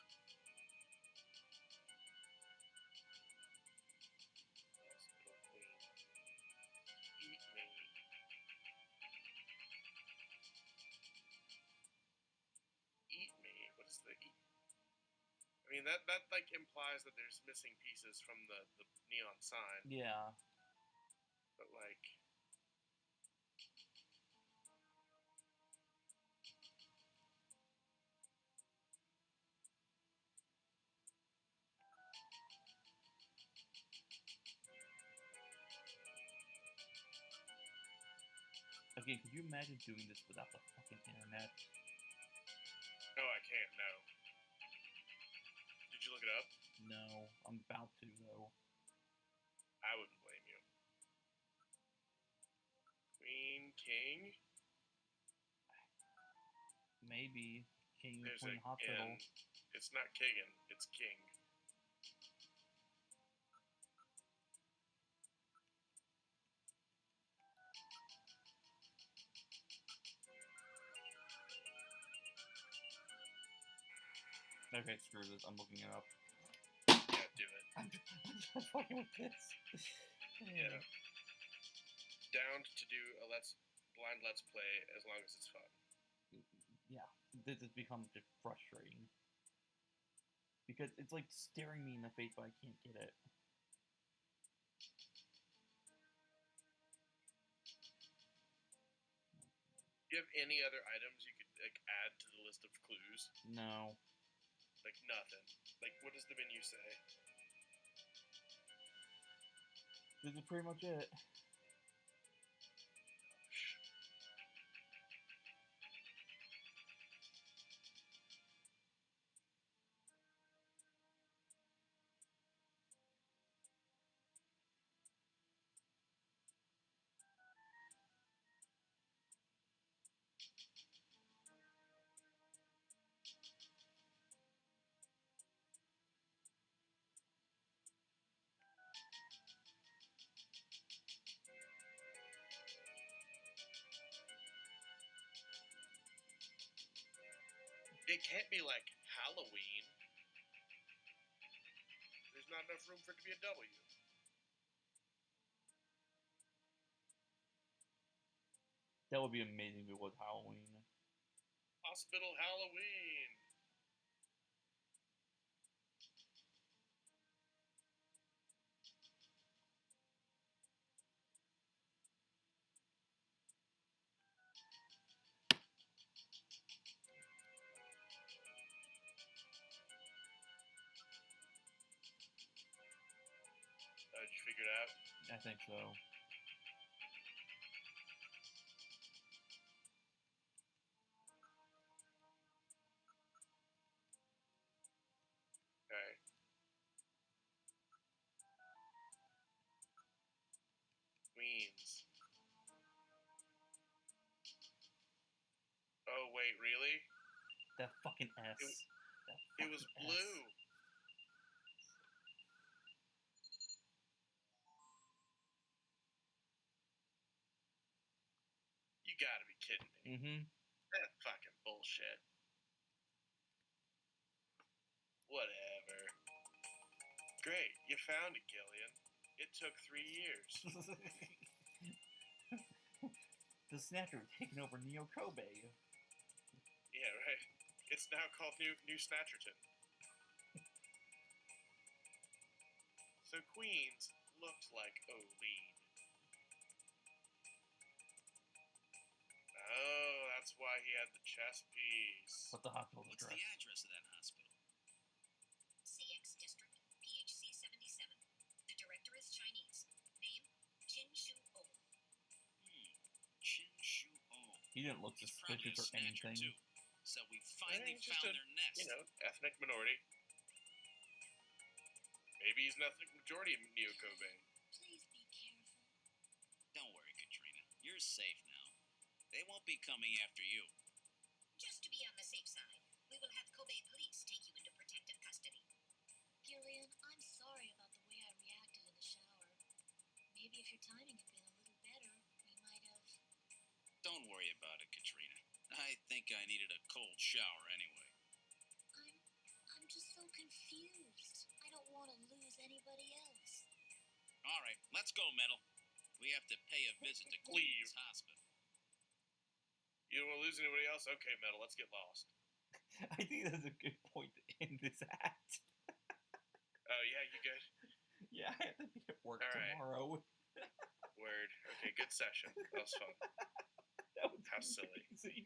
Hospital queen. Eat me. Eat me? What is the eat? I mean, that like implies that there's missing pieces from the neon sign, Yeah. but like, Again, could you imagine doing this without the fucking internet? no, I can't. No. Did you look it up? No, I'm about to though. I wouldn't blame you. Queen, king. Maybe King There's Queen a Hospital. N. It's not Kagan. It's king. Okay, screw this. I'm looking it up. Yeah, do it. I'm just fucking with this. Yeah. Down to do a blind let's play as long as it's fun. Yeah, this has become just frustrating. Because it's like staring me in the face, but I can't get it. Do you have any other items you could like add to the list of clues? No. Like nothing. Like what does the menu say? This is pretty much it. It can't be like Halloween. There's not enough room for it to be a W. That would be amazing if it was Halloween. Hospital Halloween. Did you figure it out? I think so. Okay. Queens. Oh, wait, really? That fucking S. It was blue. You gotta be kidding me. Mm-hmm. That fucking bullshit. Whatever. Great, you found it, Gillian. It took 3 years. The Snatcher taking over Neo Kobe. Yeah, right. It's now called New Snatcherton. So Queens looked like O'Lean. Oh, that's why he had the chess piece. What the hospital What's address? the address of that hospital? CX District, PHC 77. The director is Chinese. Name, Jin Oh. Chin Shu Oh. He didn't look He's probably a suspicious or snatcher, anything. too. So we finally He's just found a, their nest. ethnic minority. Maybe he's an ethnic majority in Neo Kobe. Please be careful. Don't worry, Katrina. You're safe now. They won't be coming after you. Just to be on the safe side, we will have Kobe police take you into protective custody. Gillian, I'm sorry about the way I reacted in the shower. Maybe if your timing had been a little better, we might have... Don't worry about it, Katrina. I think I needed a cold shower anyway. I'm just so confused. I don't want to lose anybody else. All right, let's go, Metal. We have to pay a visit to Queen's Hospital. You don't want to lose anybody else? Okay, Metal, let's get lost. I think that's a good point to end this act. Oh, yeah, you good? Yeah, I have to be at work All right. tomorrow. Word. Okay, good session. That was fun. That was How silly. amazing.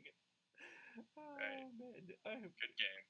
Oh, Right. man. Good game.